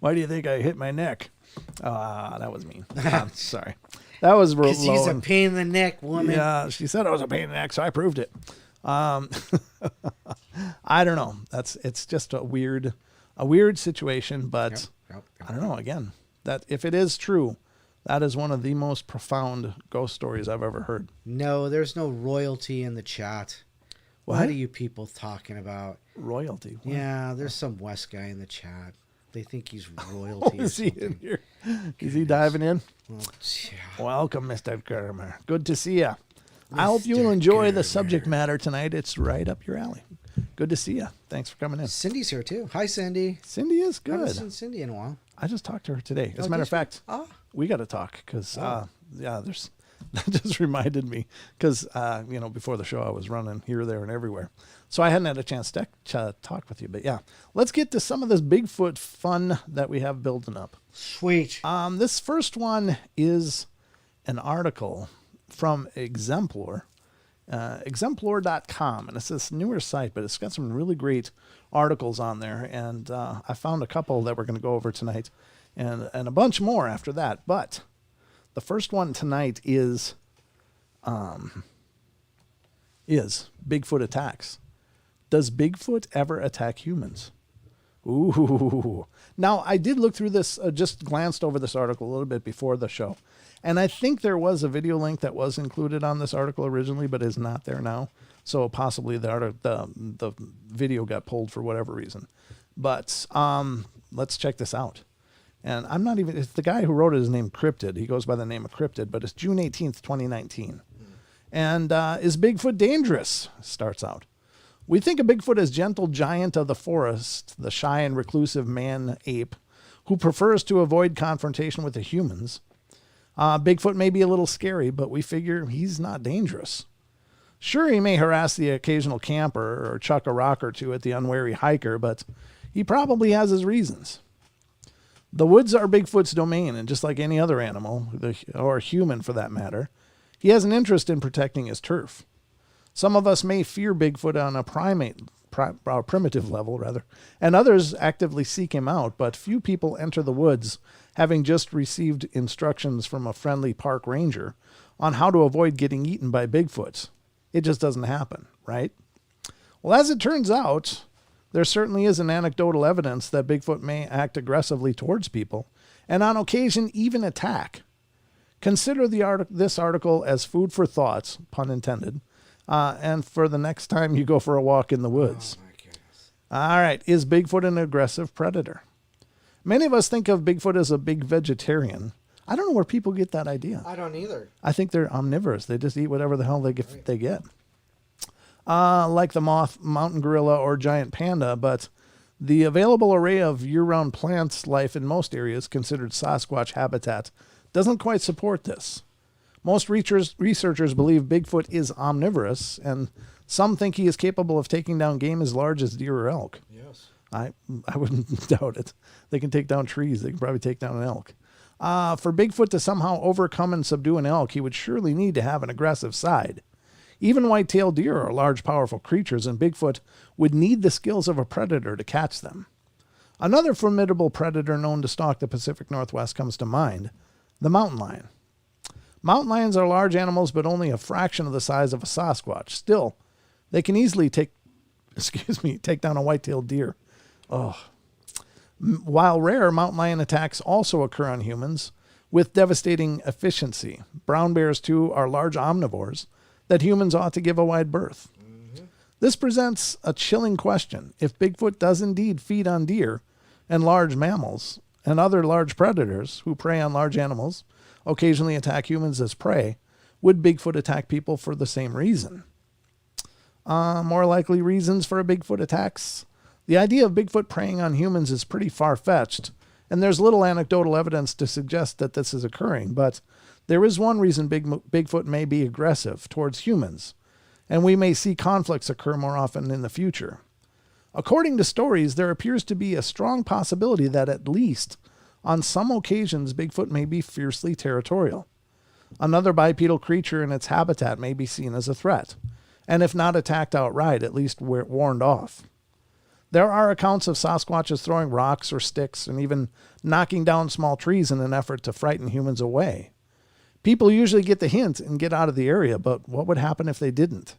Speaker 1: Why do you think I hit my neck? That was mean. I'm sorry. That was real low.
Speaker 2: Because he's a pain in the neck, woman.
Speaker 1: Yeah, she said I was a pain in the neck, so I proved it. I don't know. It's just a weird situation, but
Speaker 2: Yep.
Speaker 1: I don't know. Again, that if it is true, that is one of the most profound ghost stories I've ever heard.
Speaker 2: No, there's no royalty in the chat. What are you people talking about?
Speaker 1: Royalty? What?
Speaker 2: Yeah, there's some West guy in the chat. They think he's royalty.
Speaker 1: Is he in here? Is he diving in?
Speaker 2: Well, yeah.
Speaker 1: Welcome, Mr. Kermer. Good to see you. I hope you'll enjoy the subject matter tonight. It's right up your alley. Good to see you. Thanks for coming in.
Speaker 2: Cindy's here too. Hi, Cindy.
Speaker 1: Cindy is
Speaker 2: I haven't
Speaker 1: good.
Speaker 2: seen Cindy in a while.
Speaker 1: I just talked to her today. As a matter of fact, we got to talk because, there's that just reminded me because, before the show I was running here, there, and everywhere. So I hadn't had a chance to talk with you. But yeah, let's get to some of this Bigfoot fun that we have building up.
Speaker 2: Sweet.
Speaker 1: This first one is an article from Exemplar. Exemplar.com, and it's this newer site, but it's got some really great articles on there, and I found a couple that we're going to go over tonight, and a bunch more after that. But the first one tonight is Bigfoot attacks. Does Bigfoot ever attack humans? Ooh. Now, I did look through this, just glanced over this article a little bit before the show. And I think there was a video link that was included on this article originally, but is not there now. So possibly the video got pulled for whatever reason. But let's check this out. And I'm not even, it's the guy who wrote it is named Cryptid. He goes by the name of Cryptid, but it's June 18th, 2019. And is Bigfoot dangerous? Starts out. We think of Bigfoot as gentle giant of the forest, the shy and reclusive man-ape who prefers to avoid confrontation with the humans. Bigfoot may be a little scary, but we figure he's not dangerous. Sure, he may harass the occasional camper or chuck a rock or two at the unwary hiker, but he probably has his reasons. The woods are Bigfoot's domain, and just like any other animal, or human for that matter, he has an interest in protecting his turf. Some of us may fear Bigfoot on a primitive level, and others actively seek him out, but few people enter the woods having just received instructions from a friendly park ranger on how to avoid getting eaten by Bigfoots. It just doesn't happen, right? Well, as it turns out, there certainly is an anecdotal evidence that Bigfoot may act aggressively towards people, and on occasion even attack. Consider this article as food for thoughts, pun intended, and for the next time you go for a walk in the woods.
Speaker 2: Oh, my goodness.
Speaker 1: All right, is Bigfoot an aggressive predator? Many of us think of Bigfoot as a big vegetarian. I don't know where people get that idea.
Speaker 2: I don't either.
Speaker 1: I think they're omnivorous. They just eat whatever the hell they get. Like the moth, mountain gorilla, or giant panda, but the available array of year-round plants life in most areas considered Sasquatch habitat doesn't quite support this. Most researchers believe Bigfoot is omnivorous, and some think he is capable of taking down game as large as deer or elk.
Speaker 2: Yes.
Speaker 1: I wouldn't doubt it. They can take down trees. They can probably take down an elk. For Bigfoot to somehow overcome and subdue an elk, he would surely need to have an aggressive side. Even white-tailed deer are large, powerful creatures, and Bigfoot would need the skills of a predator to catch them. Another formidable predator known to stalk the Pacific Northwest comes to mind, the mountain lion. Mountain lions are large animals, but only a fraction of the size of a Sasquatch. Still, they can easily take down a white-tailed deer. While rare, mountain lion attacks also occur on humans with devastating efficiency. Brown bears, too, are large omnivores that humans ought to give a wide berth. Mm-hmm. This presents a chilling question. If Bigfoot does indeed feed on deer and large mammals and other large predators who prey on large animals, occasionally attack humans as prey, would Bigfoot attack people for the same reason? More likely reasons for a Bigfoot attacks. The idea of Bigfoot preying on humans is pretty far-fetched, and there's little anecdotal evidence to suggest that this is occurring, but there is one reason Bigfoot may be aggressive towards humans, and we may see conflicts occur more often in the future. According to stories, there appears to be a strong possibility that at least on some occasions Bigfoot may be fiercely territorial. Another bipedal creature in its habitat may be seen as a threat, and if not attacked outright, at least warned off. There are accounts of Sasquatches throwing rocks or sticks and even knocking down small trees in an effort to frighten humans away. People usually get the hint and get out of the area, but what would happen if they didn't?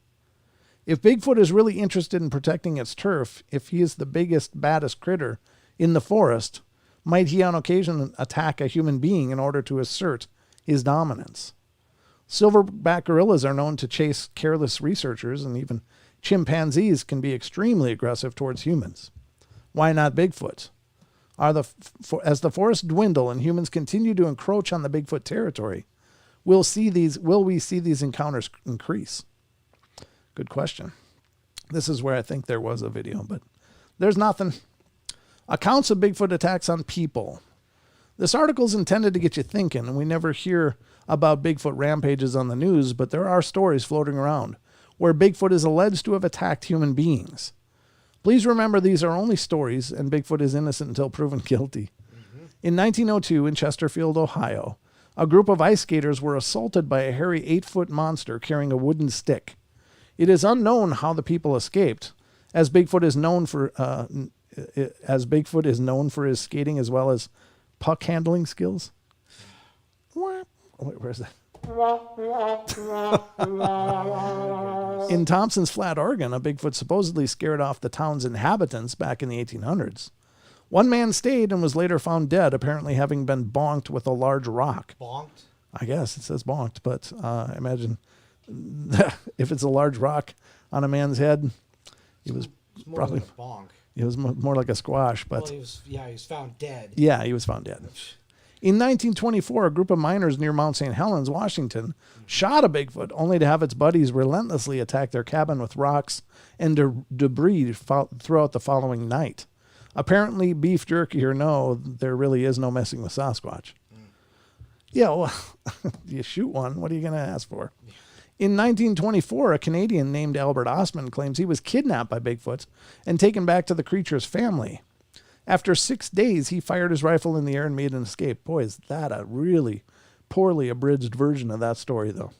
Speaker 1: If Bigfoot is really interested in protecting its turf, if he is the biggest, baddest critter in the forest, might he on occasion attack a human being in order to assert his dominance? Silverback gorillas are known to chase careless researchers, and even chimpanzees can be extremely aggressive towards humans. Why not Bigfoot? As the forests dwindle and humans continue to encroach on the Bigfoot territory, will we see these encounters increase? Good question. This is where I think there was a video, but there's nothing. Accounts of Bigfoot attacks on people. This article is intended to get you thinking, and we never hear about Bigfoot rampages on the news, but there are stories floating around where Bigfoot is alleged to have attacked human beings. Please remember these are only stories, and Bigfoot is innocent until proven guilty. Mm-hmm. In 1902, in Chesterfield, Ohio, a group of ice skaters were assaulted by a hairy 8-foot monster carrying a wooden stick. It is unknown how the people escaped, as Bigfoot is known for his skating as well as puck handling skills. Where's that? In Thompson's Flat, Oregon, a Bigfoot supposedly scared off the town's inhabitants back in the 1800s. One man stayed and was later found dead, apparently having been bonked with a large rock.
Speaker 2: Bonked?
Speaker 1: I guess it says bonked, but imagine if it's a large rock on a man's head, he was
Speaker 2: more
Speaker 1: probably
Speaker 2: like a bonk.
Speaker 1: It was more like a squash, but
Speaker 2: Well, he was found dead.
Speaker 1: Yeah, he was found dead. In 1924, a group of miners near Mount St. Helens, Washington, shot a Bigfoot, only to have its buddies relentlessly attack their cabin with rocks and debris throughout the following night. Apparently, beef jerky or no, there really is no messing with Sasquatch. Yeah, well, you shoot one, what are you going to ask for? In 1924, a Canadian named Albert Ostman claims he was kidnapped by Bigfoot and taken back to the creature's family. After 6 days, he fired his rifle in the air and made an escape. Boy, is that a really poorly abridged version of that story, though.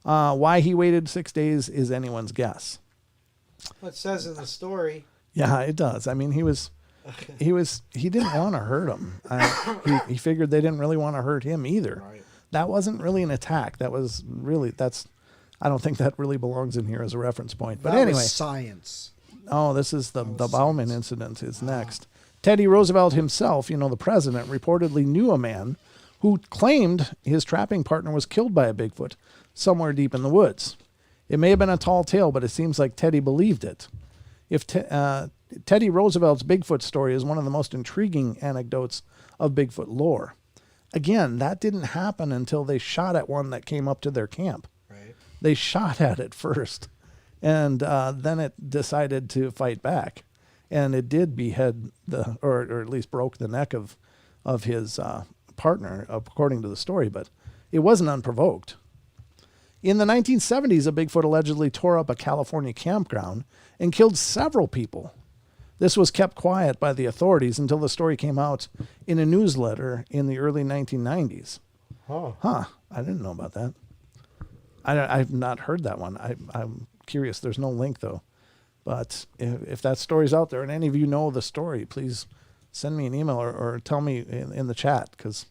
Speaker 1: Why he waited 6 days is anyone's guess.
Speaker 2: Well, it says in the story.
Speaker 1: Yeah, it does. I mean, he didn't want to hurt him. He figured they didn't really want to hurt him either.
Speaker 2: Right.
Speaker 1: That wasn't really an attack. I don't think that really belongs in here as a reference point. But
Speaker 2: that
Speaker 1: anyway.
Speaker 2: was science.
Speaker 1: Oh, this is the Bauman incident is next. Teddy Roosevelt himself, the president, reportedly knew a man who claimed his trapping partner was killed by a Bigfoot somewhere deep in the woods. It may have been a tall tale, but it seems like Teddy believed it. Teddy Roosevelt's Bigfoot story is one of the most intriguing anecdotes of Bigfoot lore. Again, that didn't happen until they shot at one that came up to their camp.
Speaker 2: Right. They
Speaker 1: shot at it first, and then it decided to fight back. And it did behead or at least broke the neck of his partner, according to the story, but it wasn't unprovoked. In the 1970s, a Bigfoot allegedly tore up a California campground and killed several people. This was kept quiet by the authorities until the story came out in a newsletter in the early 1990s.
Speaker 2: Oh.
Speaker 1: Huh. I didn't know about that. I've not heard that one. I'm curious. There's no link, though. But if that story's out there and any of you know the story, please send me an email or tell me in the chat, because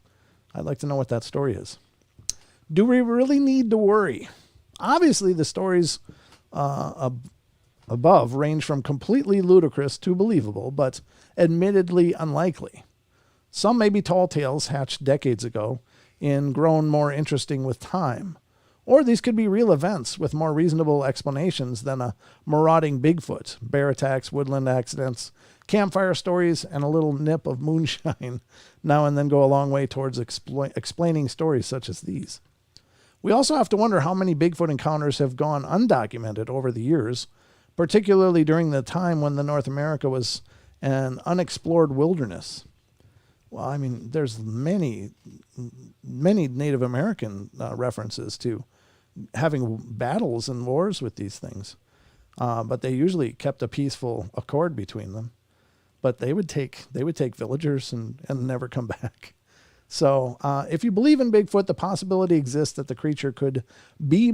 Speaker 1: I'd like to know what that story is. Do we really need to worry? Obviously, the stories above range from completely ludicrous to believable, but admittedly unlikely. Some may be tall tales hatched decades ago and grown more interesting with time. Or these could be real events with more reasonable explanations than a marauding Bigfoot, bear attacks, woodland accidents, campfire stories, and a little nip of moonshine now and then go a long way towards explaining stories such as these. We also have to wonder how many Bigfoot encounters have gone undocumented over the years, particularly during the time when North America was an unexplored wilderness. Well, I mean, there's many Native American references to having battles and wars with these things. But they usually kept a peaceful accord between them. But they would take villagers and never come back. So if you believe in Bigfoot, the possibility exists that the creature could be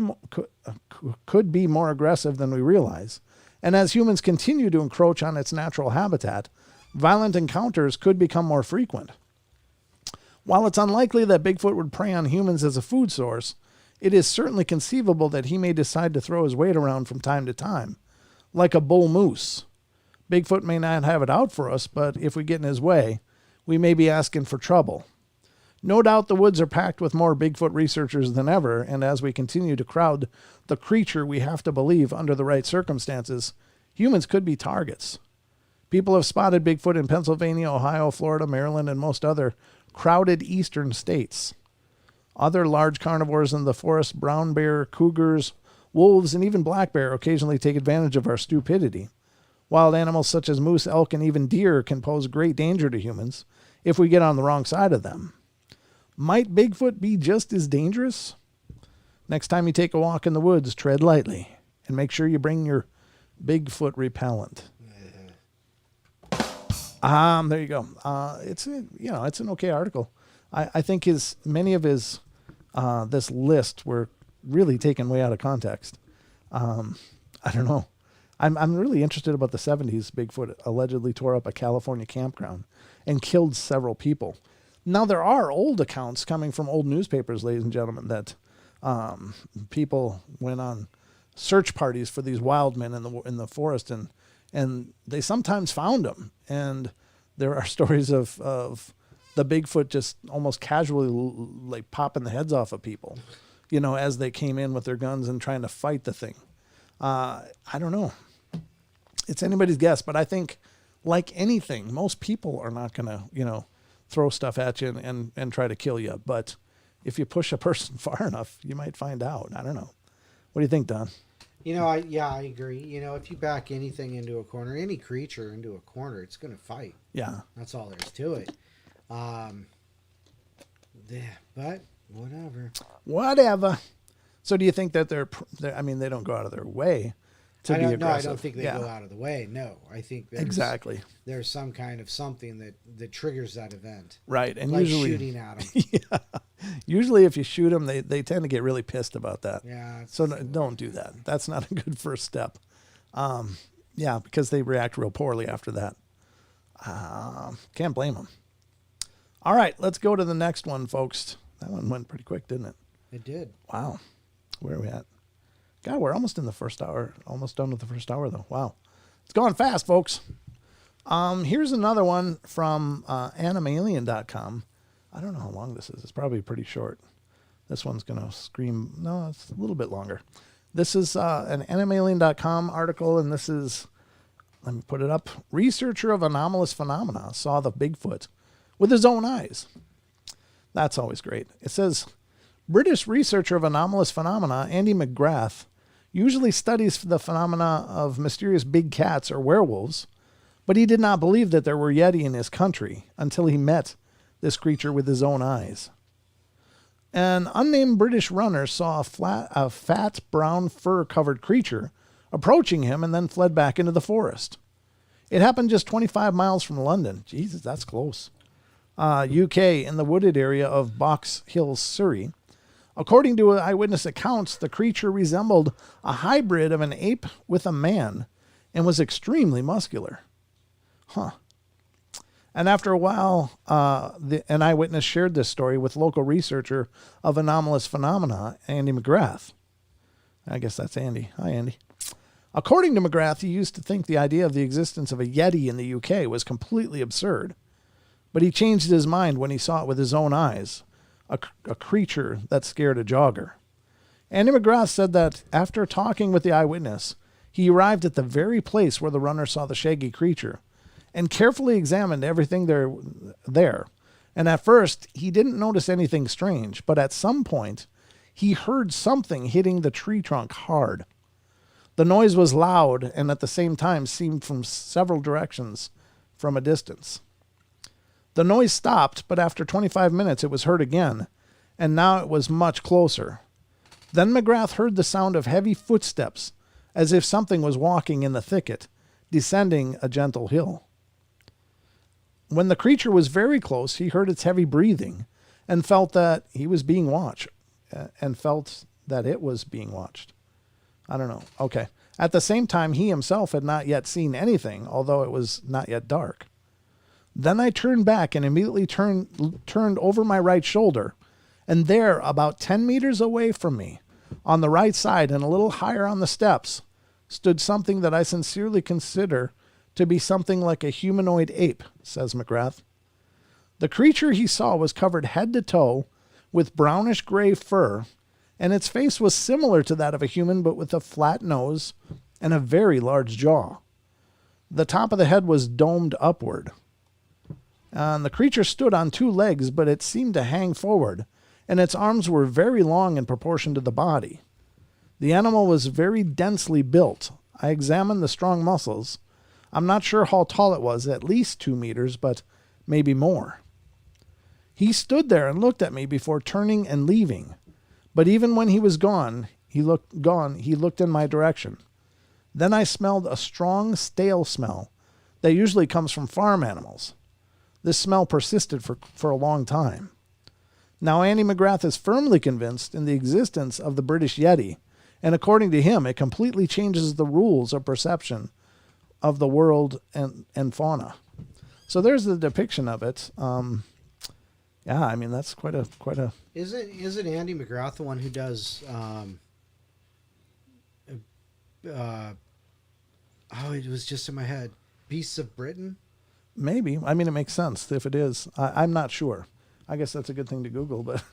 Speaker 1: more aggressive than we realize. And as humans continue to encroach on its natural habitat, violent encounters could become more frequent. While it's unlikely that Bigfoot would prey on humans as a food source, it is certainly conceivable that he may decide to throw his weight around from time to time, like a bull moose. Bigfoot may not have it out for us, but if we get in his way, we may be asking for trouble. No doubt the woods are packed with more Bigfoot researchers than ever, and as we continue to crowd the creature, we have to believe, under the right circumstances, humans could be targets. People have spotted Bigfoot in Pennsylvania, Ohio, Florida, Maryland, and most other crowded eastern states. Other large carnivores in the forest, brown bear, cougars, wolves, and even black bear occasionally take advantage of our stupidity. Wild animals such as moose, elk, and even deer can pose great danger to humans if we get on the wrong side of them. Might Bigfoot be just as dangerous? Next time you take a walk in the woods, tread lightly and make sure you bring your Bigfoot repellent. There you go. It's an okay article. I think many of his this list were really taken way out of context. I don't know. I'm really interested about the 70s. Bigfoot allegedly tore up a California campground and killed several people. Now, there are old accounts coming from old newspapers, ladies and gentlemen, that people went on search parties for these wild men in the forest, and they sometimes found them. And there are stories of the Bigfoot just almost casually like popping the heads off of people, as they came in with their guns and trying to fight the thing. I don't know. It's anybody's guess, but I think, like anything, most people are not going to, throw stuff at you and try to kill you. But if you push a person far enough, you might find out. I don't know. What do you think, Don?
Speaker 2: I agree. If you back anything into a corner, any creature into a corner, it's going to fight.
Speaker 1: Yeah.
Speaker 2: That's all there's to it. But whatever.
Speaker 1: So do you think that I mean, they don't go out of their way to be aggressive?
Speaker 2: No, I don't think they go out of the way. No, I think
Speaker 1: exactly.
Speaker 2: There's some kind of something that triggers that event.
Speaker 1: Right, and
Speaker 2: like
Speaker 1: usually
Speaker 2: shooting at them.
Speaker 1: Yeah. Usually, if you shoot them, they tend to get really pissed about that.
Speaker 2: Yeah.
Speaker 1: So don't do that. That's not a good first step. Yeah, because they react real poorly after that. Can't blame them. All right, let's go to the next one, folks. That one went pretty quick, didn't it?
Speaker 2: It did.
Speaker 1: Wow. Where are we at? God, we're almost in the first hour. Almost done with the first hour, though. Wow. It's going fast, folks. Here's another one from animalien.com. I don't know how long this is. It's probably pretty short. This one's going to scream. No, it's a little bit longer. This is an animalien.com article, and this is, let me put it up. Researcher of anomalous phenomena saw the Bigfoot with his own eyes. That's always great. It says, British researcher of anomalous phenomena, Andy McGrath, usually studies the phenomena of mysterious big cats or werewolves, but he did not believe that there were Yeti in his country until he met this creature with his own eyes. An unnamed British runner saw a fat, brown, fur-covered creature approaching him and then fled back into the forest. It happened just 25 miles from London. Jesus, that's close. UK, in the wooded area of Box Hill, Surrey. According to eyewitness accounts, the creature resembled a hybrid of an ape with a man and was extremely muscular. Huh. And after a while, an eyewitness shared this story with local researcher of anomalous phenomena, Andy McGrath. I guess that's Andy. Hi, Andy. According to McGrath, he used to think the idea of the existence of a Yeti in the UK was completely absurd. But he changed his mind when he saw it with his own eyes, a creature that scared a jogger. Andy McGrath said that after talking with the eyewitness, he arrived at the very place where the runner saw the shaggy creature and carefully examined everything there. And at first, he didn't notice anything strange, but at some point, he heard something hitting the tree trunk hard. The noise was loud and at the same time seemed from several directions from a distance. The noise stopped, but after 25 minutes it was heard again, and now it was much closer. Then McGrath heard the sound of heavy footsteps, as if something was walking in the thicket, descending a gentle hill. When the creature was very close, he heard its heavy breathing, and felt that he was being watched, and felt that it was being watched. I don't know. Okay. At the same time, he himself had not yet seen anything, although it was not yet dark. Then I turned back and immediately turned over my right shoulder, and there, about 10 meters away from me, on the right side and a little higher on the steps, stood something that I sincerely consider to be something like a humanoid ape, says McGrath. The creature he saw was covered head to toe with brownish-gray fur, and its face was similar to that of a human but with a flat nose and a very large jaw. The top of the head was domed upward. And the creature stood on two legs, but it seemed to hang forward, and its arms were very long in proportion to the body. The animal was very densely built. I examined the strong muscles. I'm not sure how tall it was, at least 2 meters, but maybe more. He stood there and looked at me before turning and leaving. But even when he was gone, he looked in my direction. Then I smelled a strong, stale smell that usually comes from farm animals. This smell persisted for a long time. Now Andy McGrath is firmly convinced in the existence of the British Yeti, and according to him, it completely changes the rules of perception of the world and fauna. So there's the depiction of it. Yeah, I mean that's quite a.
Speaker 2: Isn't Andy McGrath the one who does? It was just in my head. Beasts of Britain.
Speaker 1: Maybe. I mean, it makes sense if it is. I'm not sure. I guess that's a good thing to Google, but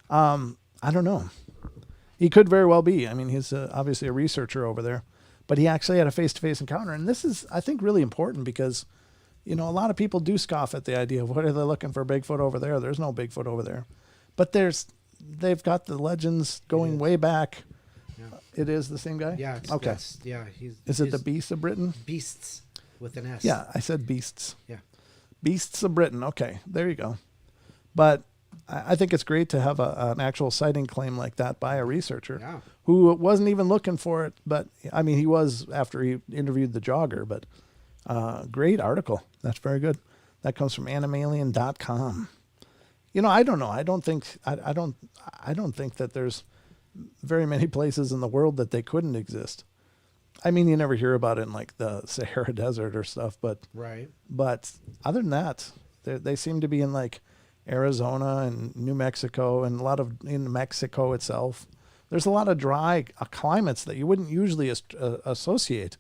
Speaker 1: I don't know. He could very well be. I mean, he's obviously a researcher over there, but he actually had a face-to-face encounter. And this is, I think, really important because, a lot of people do scoff at the idea of what are they looking for Bigfoot over there? There's no Bigfoot over there. But they've got the legends going way back. Yeah. It is the same guy?
Speaker 2: Yeah.
Speaker 1: Okay. Is it the Beasts of Britain?
Speaker 2: Beasts. With an S.
Speaker 1: Yeah, I said beasts.
Speaker 2: Yeah.
Speaker 1: Beasts of Britain. Okay, there you go. But I think it's great to have an actual sighting claim like that by a researcher
Speaker 2: Yeah.
Speaker 1: who wasn't even looking for it. But I mean, he was after he interviewed the jogger, but great article. That's very good. That comes from animalien.com. You know, I don't know. I don't think that there's very many places in the world that they couldn't exist. I mean, you never hear about it in like the Sahara Desert or stuff, but
Speaker 2: Right.
Speaker 1: But other than that, they seem to be in like Arizona and New Mexico and a lot of in Mexico itself. There's a lot of dry climates that you wouldn't usually associate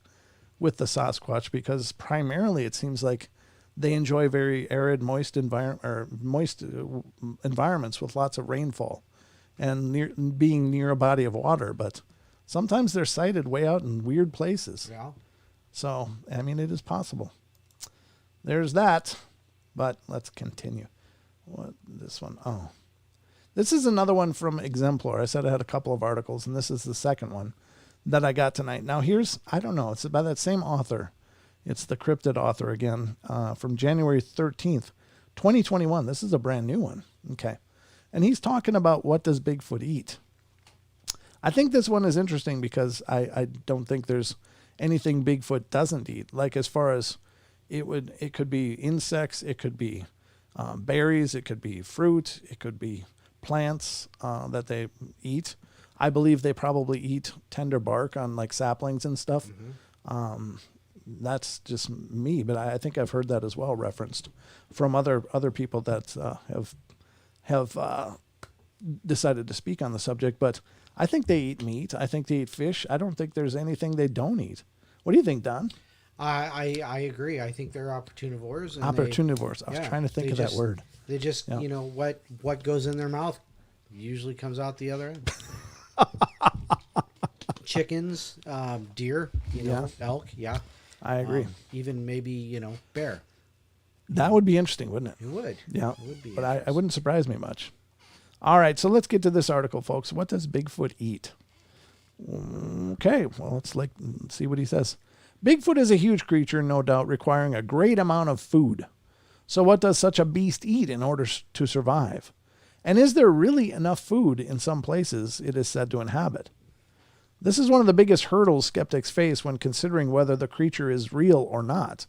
Speaker 1: with the Sasquatch because primarily it seems like they enjoy very arid, moist environments with lots of rainfall and being near a body of water. But sometimes they're sighted way out in weird places.
Speaker 2: Yeah.
Speaker 1: So, I mean, it is possible. There's that, but let's continue. What this one? Oh, this is another one from Exemplar. I said I had a couple of articles, and this is the second one that I got tonight. Now, I don't know. It's by that same author. It's the cryptid author again from January 13th, 2021. This is a brand new one. Okay. And he's talking about what does Bigfoot eat? I think this one is interesting because I don't think there's anything Bigfoot doesn't eat. Like as far as it could be insects, it could be berries, it could be fruit, it could be plants that they eat. I believe they probably eat tender bark on like saplings and stuff. Mm-hmm. That's just me, but I think I've heard that as well referenced from other people that have decided to speak on the subject. But I think they eat meat. I think they eat fish. I don't think there's anything they don't eat. What do you think, Don?
Speaker 2: I agree. I think they're opportunivores. And
Speaker 1: Opportunivores. I was trying to think of that word.
Speaker 2: They just,
Speaker 1: Yeah.
Speaker 2: you know, what goes in their mouth usually comes out the other end. Chickens, deer, elk, yeah.
Speaker 1: I agree.
Speaker 2: Even maybe, bear.
Speaker 1: That would be interesting, wouldn't it?
Speaker 2: It would.
Speaker 1: Yeah.
Speaker 2: It would be.
Speaker 1: But I wouldn't surprise me much. All right, so let's get to this article, folks. What does Bigfoot eat? Okay, well, let's see what he says. Bigfoot is a huge creature, no doubt, requiring a great amount of food. So what does such a beast eat in order to survive? And is there really enough food in some places it is said to inhabit? This is one of the biggest hurdles skeptics face when considering whether the creature is real or not.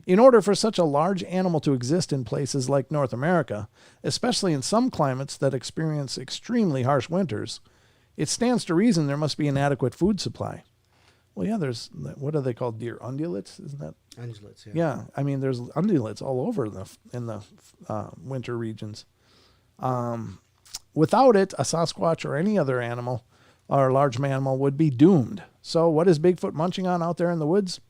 Speaker 1: In order for such a large animal to exist in places like North America, especially in some climates that experience extremely harsh winters, it stands to reason there must be an adequate food supply. Well, yeah, there's, what are they called? Deer ungulates? Isn't that?
Speaker 2: Ungulates, yeah.
Speaker 1: Yeah, I mean, there's ungulates all over in the winter regions. Without it, a Sasquatch or any other animal or large mammal would be doomed. So what is Bigfoot munching on out there in the woods?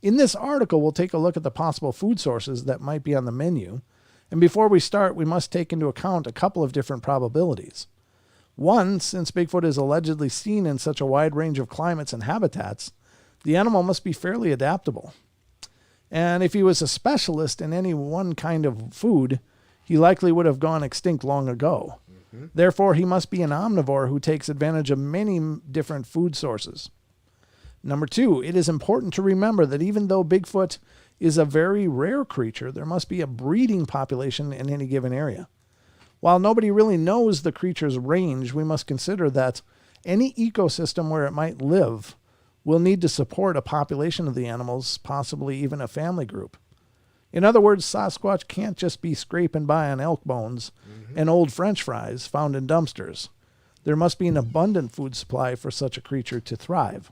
Speaker 1: In this article, we'll take a look at the possible food sources that might be on the menu. And before we start, we must take into account a couple of different probabilities. One, since Bigfoot is allegedly seen in such a wide range of climates and habitats, the animal must be fairly adaptable. And if he was a specialist in any one kind of food, he likely would have gone extinct long ago. Mm-hmm. Therefore, he must be an omnivore who takes advantage of many different food sources. Number two, it is important to remember that even though Bigfoot is a very rare creature, there must be a breeding population in any given area. While nobody really knows the creature's range, we must consider that any ecosystem where it might live will need to support a population of the animals, possibly even a family group. In other words, Sasquatch can't just be scraping by on elk bones and old French fries found in dumpsters. There must be an abundant food supply for such a creature to thrive.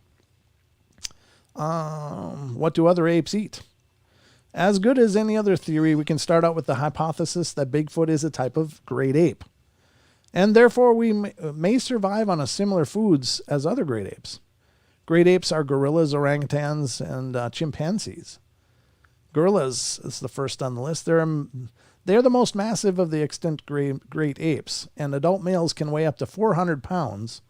Speaker 1: What do other apes eat? As good as any other theory, we can start out with the hypothesis that Bigfoot is a type of great ape. And therefore, we may survive on a similar foods as other great apes. Great apes are gorillas, orangutans, and chimpanzees. Gorillas is the first on the list. They're the most massive of the extant great apes, and adult males can weigh up to 400 pounds.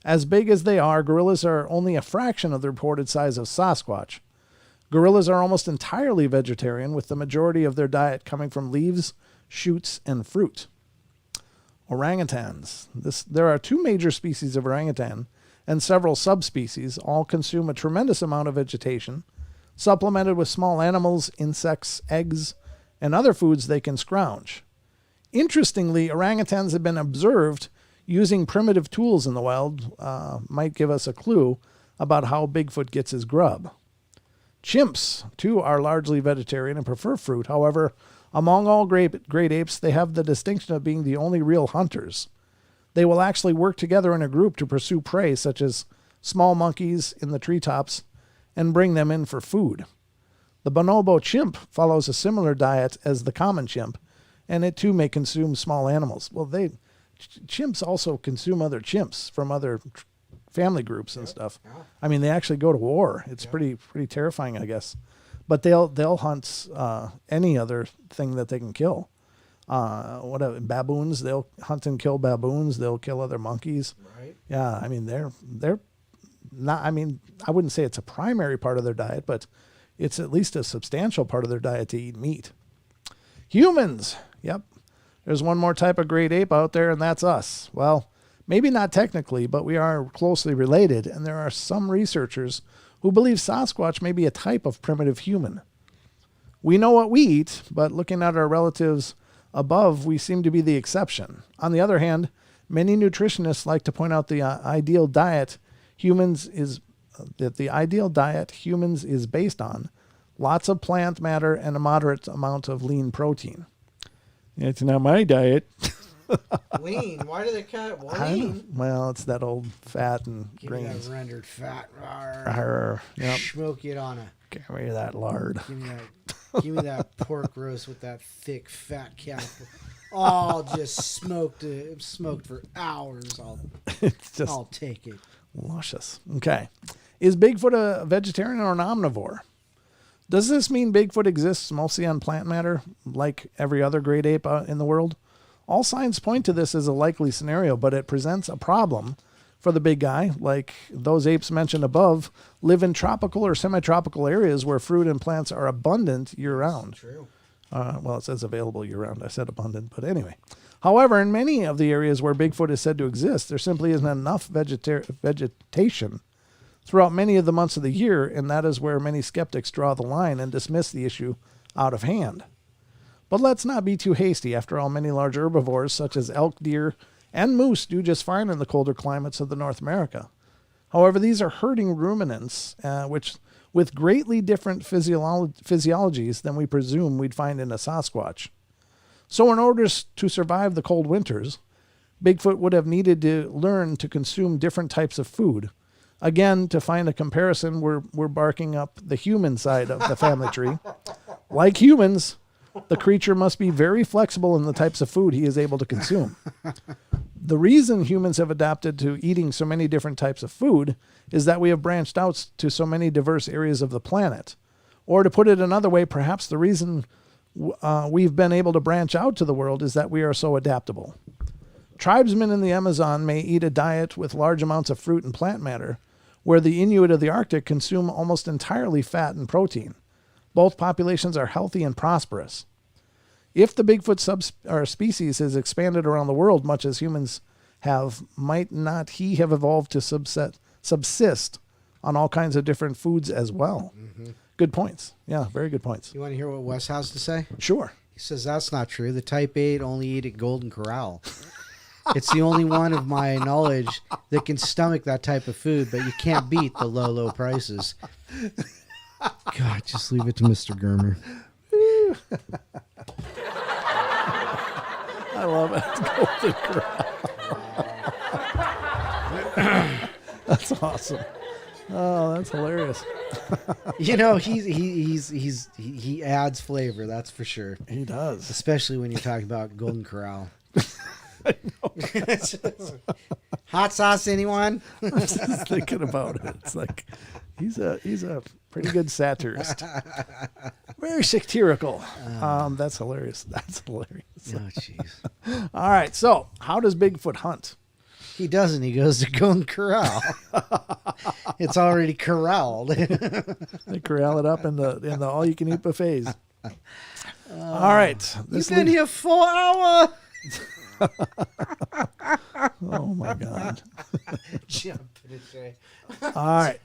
Speaker 1: As big as they are, gorillas are only a fraction of the reported size of Sasquatch. Gorillas are almost entirely vegetarian, with the majority of their diet coming from leaves, shoots, and fruit. Orangutans. There are two major species of orangutan, and several subspecies. All consume a tremendous amount of vegetation, supplemented with small animals, insects, eggs, and other foods they can scrounge. Interestingly, orangutans have been observed using primitive tools in the wild, might give us a clue about how Bigfoot gets his grub. Chimps, too, are largely vegetarian and prefer fruit. However, among all great apes, they have the distinction of being the only real hunters. They will actually work together in a group to pursue prey, such as small monkeys in the treetops, and bring them in for food. The bonobo chimp follows a similar diet as the common chimp, and it too may consume small animals. Well, chimps also consume other chimps from other family groups and stuff. Yeah. I mean, they actually go to war. It's pretty terrifying, I guess. But they'll hunt any other thing that they can kill. Whatever, baboons, they'll hunt and kill baboons. They'll kill other monkeys. Right. Yeah, I mean, they're not. I mean, I wouldn't say it's a primary part of their diet, but it's at least a substantial part of their diet to eat meat. Humans. Yep. There's one more type of great ape out there, and that's us. Well, maybe not technically, but we are closely related, and there are some researchers who believe Sasquatch may be a type of primitive human. We know what we eat, but looking at our relatives above, we seem to be the exception. On the other hand, many nutritionists like to point out the ideal diet humans is based on lots of plant matter and a moderate amount of lean protein. It's not my diet.
Speaker 2: Lean? Why do they call it lean?
Speaker 1: Well, it's that old fat and grains.
Speaker 2: Give me that rendered fat.
Speaker 1: Yep.
Speaker 2: Smoke it on a...
Speaker 1: Give me that lard.
Speaker 2: Give me that pork roast with that thick fat cap. All just smoked for hours. I'll take it.
Speaker 1: Luscious. Okay. Is Bigfoot a vegetarian or an omnivore? Does this mean Bigfoot exists mostly on plant matter, like every other great ape in the world? All signs point to this as a likely scenario, but it presents a problem for the big guy. Like those apes mentioned above, live in tropical or semi-tropical areas where fruit and plants are abundant year-round.
Speaker 2: True.
Speaker 1: Well, it says available year-round. I said abundant, but anyway. However, in many of the areas where Bigfoot is said to exist, there simply isn't enough vegetation throughout many of the months of the year, and that is where many skeptics draw the line and dismiss the issue out of hand. But let's not be too hasty. After all, many large herbivores, such as elk, deer, and moose, do just fine in the colder climates of North America. However, these are herding ruminants, which with greatly different physiologies than we presume we'd find in a Sasquatch. So in order to survive the cold winters, Bigfoot would have needed to learn to consume different types of food. Again, to find a comparison, we're barking up the human side of the family tree. Like humans, the creature must be very flexible in the types of food he is able to consume. The reason humans have adapted to eating so many different types of food is that we have branched out to so many diverse areas of the planet. Or to put it another way, perhaps the reason we've been able to branch out to the world is that we are so adaptable. Tribesmen in the Amazon may eat a diet with large amounts of fruit and plant matter, where the Inuit of the Arctic consume almost entirely fat and protein. Both populations are healthy and prosperous. If the Bigfoot species has expanded around the world much as humans have, might not he have evolved to subsist on all kinds of different foods as well? Mm-hmm. Good points. Yeah, very good points.
Speaker 2: You want to hear what Wes has to say?
Speaker 1: Sure.
Speaker 2: He says that's not true. The Type 8 only eat at Golden Corral. It's the only one of my knowledge that can stomach that type of food, but you can't beat the low prices. God, just leave it to Mr. Germer.
Speaker 1: I love it. Golden Corral. That's awesome. Oh, that's hilarious.
Speaker 2: You know, he adds flavor, that's for sure.
Speaker 1: He does.
Speaker 2: Especially when you're talking about Golden Corral. Hot sauce, anyone?
Speaker 1: I was just thinking about it. It's like he's a pretty good satirist. Very satirical. That's hilarious. That's hilarious.
Speaker 2: Oh, jeez.
Speaker 1: All right. So, how does Bigfoot hunt?
Speaker 2: He doesn't. He goes to Golden Corral. It's already corralled.
Speaker 1: They corral it up in the all-you-can-eat buffets. All right.
Speaker 2: You've been here 4 hours.
Speaker 1: Oh my God.
Speaker 2: Jump in the
Speaker 1: All right.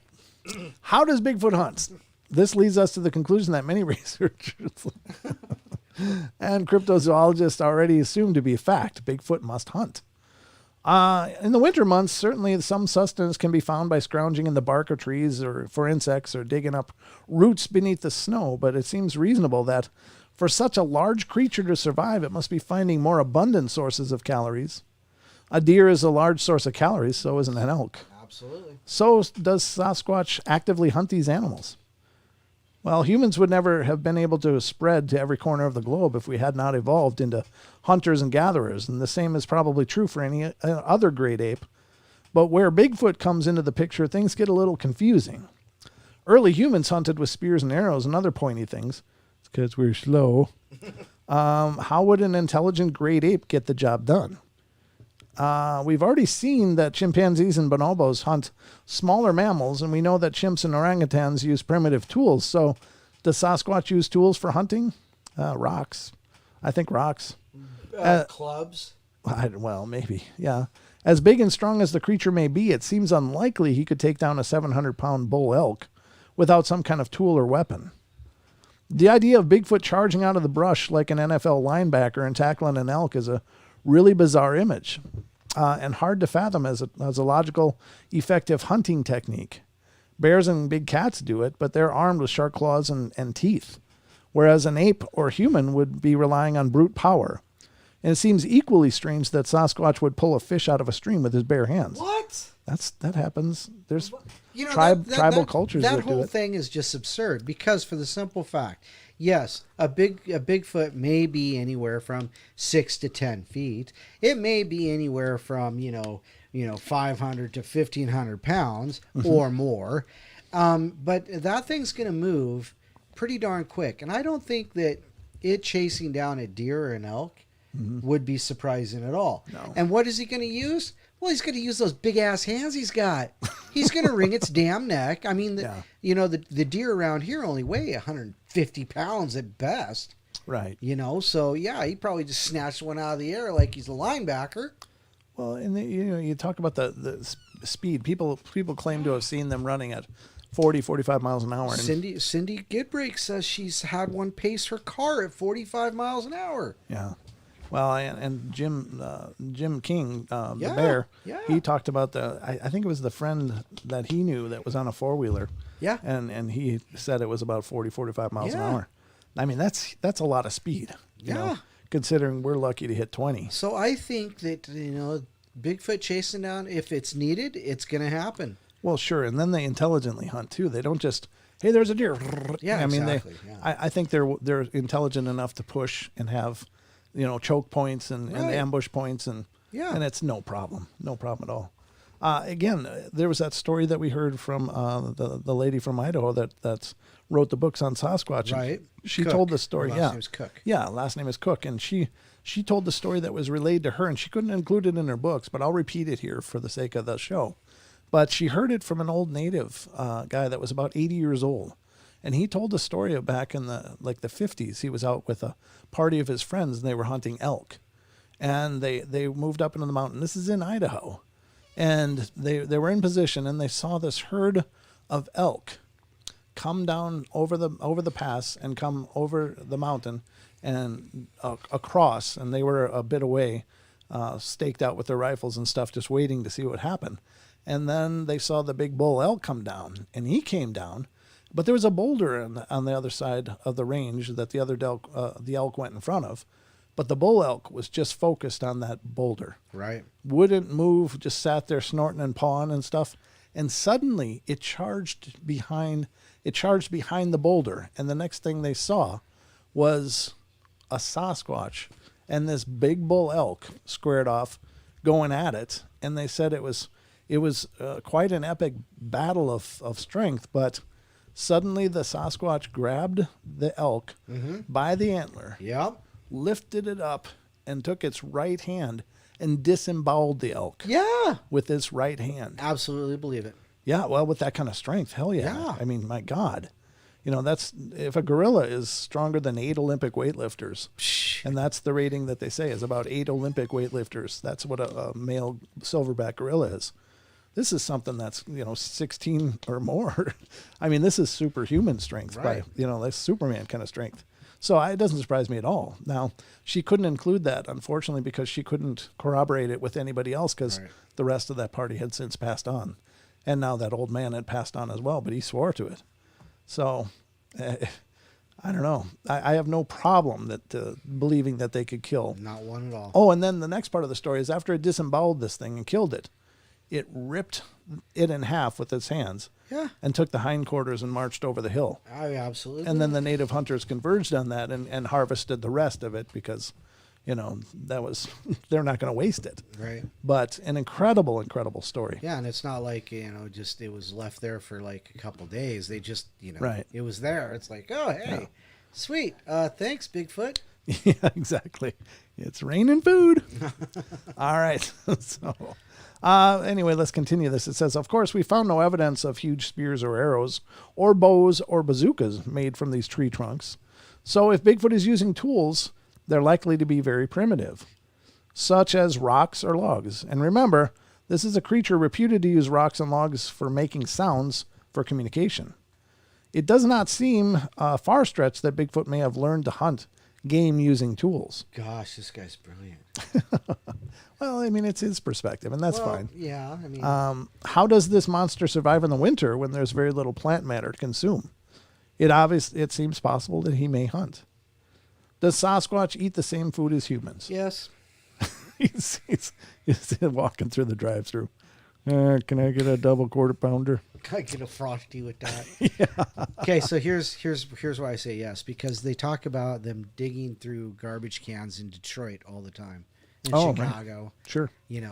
Speaker 1: How does Bigfoot hunt? This leads us to the conclusion that many researchers And cryptozoologists already assume to be a fact. Bigfoot must hunt. In the winter months, certainly some sustenance can be found by scrounging in the bark of trees or for insects or digging up roots beneath the snow, but it seems reasonable that for such a large creature to survive, it must be finding more abundant sources of calories. A deer is a large source of calories, so isn't an elk.
Speaker 2: Absolutely.
Speaker 1: So does Sasquatch actively hunt these animals? Well, humans would never have been able to spread to every corner of the globe if we had not evolved into hunters and gatherers, and the same is probably true for any other great ape. But where Bigfoot comes into the picture, things get a little confusing. Early humans hunted with spears and arrows and other pointy things. It's because we're slow. How would an intelligent great ape get the job done? We've already seen that chimpanzees and bonobos hunt smaller mammals, and we know that chimps and orangutans use primitive tools. So does Sasquatch use tools for hunting? Rocks. I think rocks.
Speaker 2: Clubs?
Speaker 1: Well, maybe, yeah. As big and strong as the creature may be, it seems unlikely he could take down a 700-pound bull elk without some kind of tool or weapon. The idea of Bigfoot charging out of the brush like an NFL linebacker and tackling an elk is a really bizarre image. And hard to fathom as a logical, effective hunting technique. Bears and big cats do it, but they're armed with sharp claws and teeth, whereas an ape or human would be relying on brute power. And it seems equally strange that Sasquatch would pull a fish out of a stream with his bare hands.
Speaker 2: What?
Speaker 1: That happens. There's
Speaker 2: that
Speaker 1: tribal cultures that do it.
Speaker 2: That whole thing is just absurd because for the simple fact, yes, a Bigfoot may be anywhere from 6 to 10 feet. It may be anywhere from 500 to 1,500 pounds or more, but that thing's going to move pretty darn quick. And I don't think that it chasing down a deer or an elk would be surprising at all.
Speaker 1: No.
Speaker 2: And what is he going to use? Well, he's going to use those big ass hands he's got. He's going to wring its damn neck. I mean, the deer around here only weigh 150 pounds at best.
Speaker 1: Right.
Speaker 2: So yeah, he probably just snatched one out of the air like he's a linebacker.
Speaker 1: Well, and you talk about the speed. People claim to have seen them running at 40, 45 miles an hour.
Speaker 2: Cindy Gidbrake says she's had one pace her car at 45 miles an hour.
Speaker 1: Yeah. Well, and Jim King, the bear, he talked about I think it was the friend that he knew that was on a four-wheeler.
Speaker 2: Yeah.
Speaker 1: And he said it was about 40, 45 miles an hour. I mean, that's a lot of speed. You know, considering we're lucky to hit 20.
Speaker 2: So I think that, Bigfoot chasing down, if it's needed, it's going to happen.
Speaker 1: Well, sure. And then they intelligently hunt too. They don't just, hey, there's a deer.
Speaker 2: Yeah,
Speaker 1: I mean,
Speaker 2: exactly.
Speaker 1: I think they're intelligent enough to push and have, choke points and ambush points and it's no problem at all. Again, there was that story that we heard from the lady from Idaho that wrote the books on Sasquatch.
Speaker 2: Right.
Speaker 1: She
Speaker 2: Cook.
Speaker 1: told the story.
Speaker 2: Her last name is Cook.
Speaker 1: Yeah, last name is Cook, and she told the story that was relayed to her, and she couldn't include it in her books, but I'll repeat it here for the sake of the show. But she heard it from an old native guy that was about 80 years old. And he told the story of back in the 50s. He was out with a party of his friends, and they were hunting elk. And they moved up into the mountain. This is in Idaho. And they were in position, and they saw this herd of elk come down over the pass and come over the mountain and across. And they were a bit away, staked out with their rifles and stuff, just waiting to see what would happen. And then they saw the big bull elk come down, and he came down. But there was a boulder on the other side of the range that the elk went in front of. But the bull elk was just focused on that boulder.
Speaker 2: Right.
Speaker 1: Wouldn't move, just sat there snorting and pawing and stuff. And suddenly it charged behind the boulder. And the next thing they saw was a Sasquatch and this big bull elk squared off going at it. And they said it was quite an epic battle of strength, but suddenly the Sasquatch grabbed the elk by the antler, lifted it up, and took its right hand and disemboweled the elk.
Speaker 2: Yeah.
Speaker 1: With its right hand.
Speaker 2: Absolutely believe it.
Speaker 1: Yeah, well, with that kind of strength, hell yeah.
Speaker 2: Yeah.
Speaker 1: I mean, my God. That's if a gorilla is stronger than 8 Olympic weightlifters, and that's the rating that they say is about 8 Olympic weightlifters. That's what a male silverback gorilla is. This is something that's, 16 or more. I mean, this is superhuman strength,
Speaker 2: right.
Speaker 1: That's Superman kind of strength. So it doesn't surprise me at all. Now, she couldn't include that, unfortunately, because she couldn't corroborate it with anybody else because
Speaker 2: Right.
Speaker 1: the rest of that party had since passed on. And now that old man had passed on as well, but he swore to it. So, I don't know. I have no problem believing that they could kill.
Speaker 2: Not one at all.
Speaker 1: Oh, and then the next part of the story is after it disemboweled this thing and killed it, it ripped it in half with its hands.
Speaker 2: Yeah.
Speaker 1: And took the hindquarters and marched over the hill.
Speaker 2: I absolutely.
Speaker 1: And then the native hunters converged on that and harvested the rest of it because, that was, they're not going to waste it.
Speaker 2: Right.
Speaker 1: But an incredible, incredible story.
Speaker 2: Yeah, and it's not like, just it was left there for like a couple days. They just,
Speaker 1: Right.
Speaker 2: it was there. It's like, oh, hey, sweet. Thanks, Bigfoot.
Speaker 1: Yeah, exactly. It's raining food. All right. So, anyway, let's continue this. It says, of course, we found no evidence of huge spears or arrows or bows or bazookas made from these tree trunks. So if Bigfoot is using tools, they're likely to be very primitive, such as rocks or logs. And remember, this is a creature reputed to use rocks and logs for making sounds for communication. It does not seem a far stretch that Bigfoot may have learned to hunt game using tools.
Speaker 2: Gosh, this guy's brilliant.
Speaker 1: Well, I mean, it's his perspective, and that's fine.
Speaker 2: Yeah, I mean,
Speaker 1: How does this monster survive in the winter when there's very little plant matter to consume? It seems possible that he may hunt. Does Sasquatch eat the same food as humans?
Speaker 2: yes.
Speaker 1: he's walking through the drive-thru. Can I get a double quarter pounder?
Speaker 2: I get a frosty with that. Okay, so here's why I say yes, because they talk about them digging through garbage cans in Detroit all the time, in
Speaker 1: Oh, right.
Speaker 2: Chicago.
Speaker 1: Sure.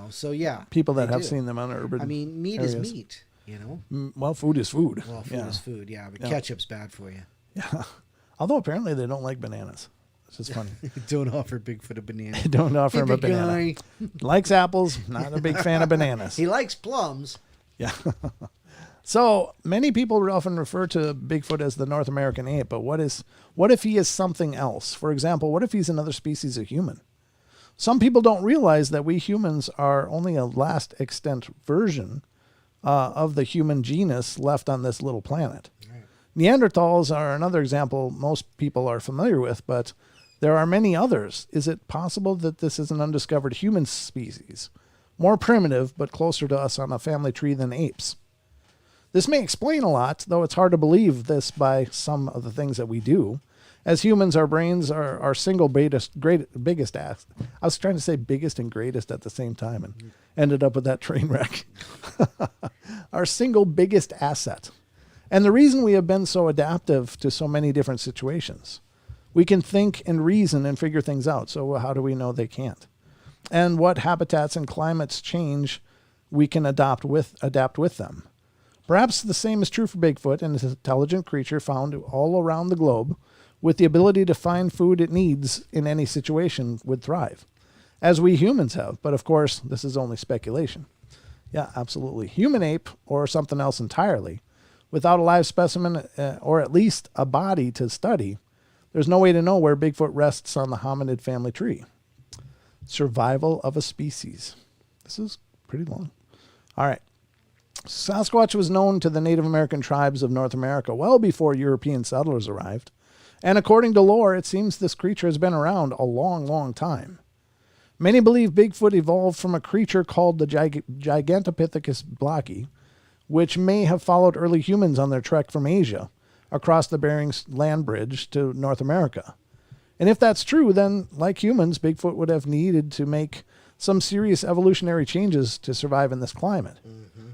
Speaker 2: So yeah,
Speaker 1: People that
Speaker 2: they
Speaker 1: have
Speaker 2: do.
Speaker 1: seen them on urban.
Speaker 2: I mean, meat
Speaker 1: areas.
Speaker 2: is meat.
Speaker 1: Well, food is food.
Speaker 2: Well, food is food. Yeah, but
Speaker 1: Yeah.
Speaker 2: ketchup's bad for you.
Speaker 1: Yeah. Although apparently they don't like bananas. It's just funny.
Speaker 2: Don't offer Bigfoot a banana.
Speaker 1: Don't offer him a
Speaker 2: Big
Speaker 1: banana.
Speaker 2: guy.
Speaker 1: Likes apples. Not a big fan of bananas.
Speaker 2: He likes plums.
Speaker 1: Yeah. So many people often refer to Bigfoot as the North American ape, but what if he is something else? For example, what if he's another species of human? Some people don't realize that we humans are only a last extant version of the human genus left on this little planet.
Speaker 2: Right.
Speaker 1: Neanderthals are another example most people are familiar with, but there are many others. Is it possible that this is an undiscovered human species, more primitive but closer to us on a family tree than apes? This may explain a lot, though it's hard to believe this by some of the things that we do. As humans, our brains are our single biggest asset. I was trying to say biggest and greatest at the same time and ended up with that train wreck. Our single biggest asset. And the reason we have been so adaptive to so many different situations. We can think and reason and figure things out. So how do we know they can't? And what habitats and climates change, we can adapt with them. Perhaps the same is true for Bigfoot, an intelligent creature found all around the globe with the ability to find food it needs in any situation would thrive, as we humans have. But of course, this is only speculation. Yeah, absolutely. Human ape or something else entirely, without a live specimen or at least a body to study, there's no way to know where Bigfoot rests on the hominid family tree. Survival of a species. This is pretty long. All right. Sasquatch was known to the Native American tribes of North America well before European settlers arrived. And according to lore, it seems this creature has been around a long, long time. Many believe Bigfoot evolved from a creature called the Gigantopithecus blacki, which may have followed early humans on their trek from Asia across the Bering land bridge to North America. And if that's true, then, like humans, Bigfoot would have needed to make some serious evolutionary changes to survive in this climate. Mm-hmm.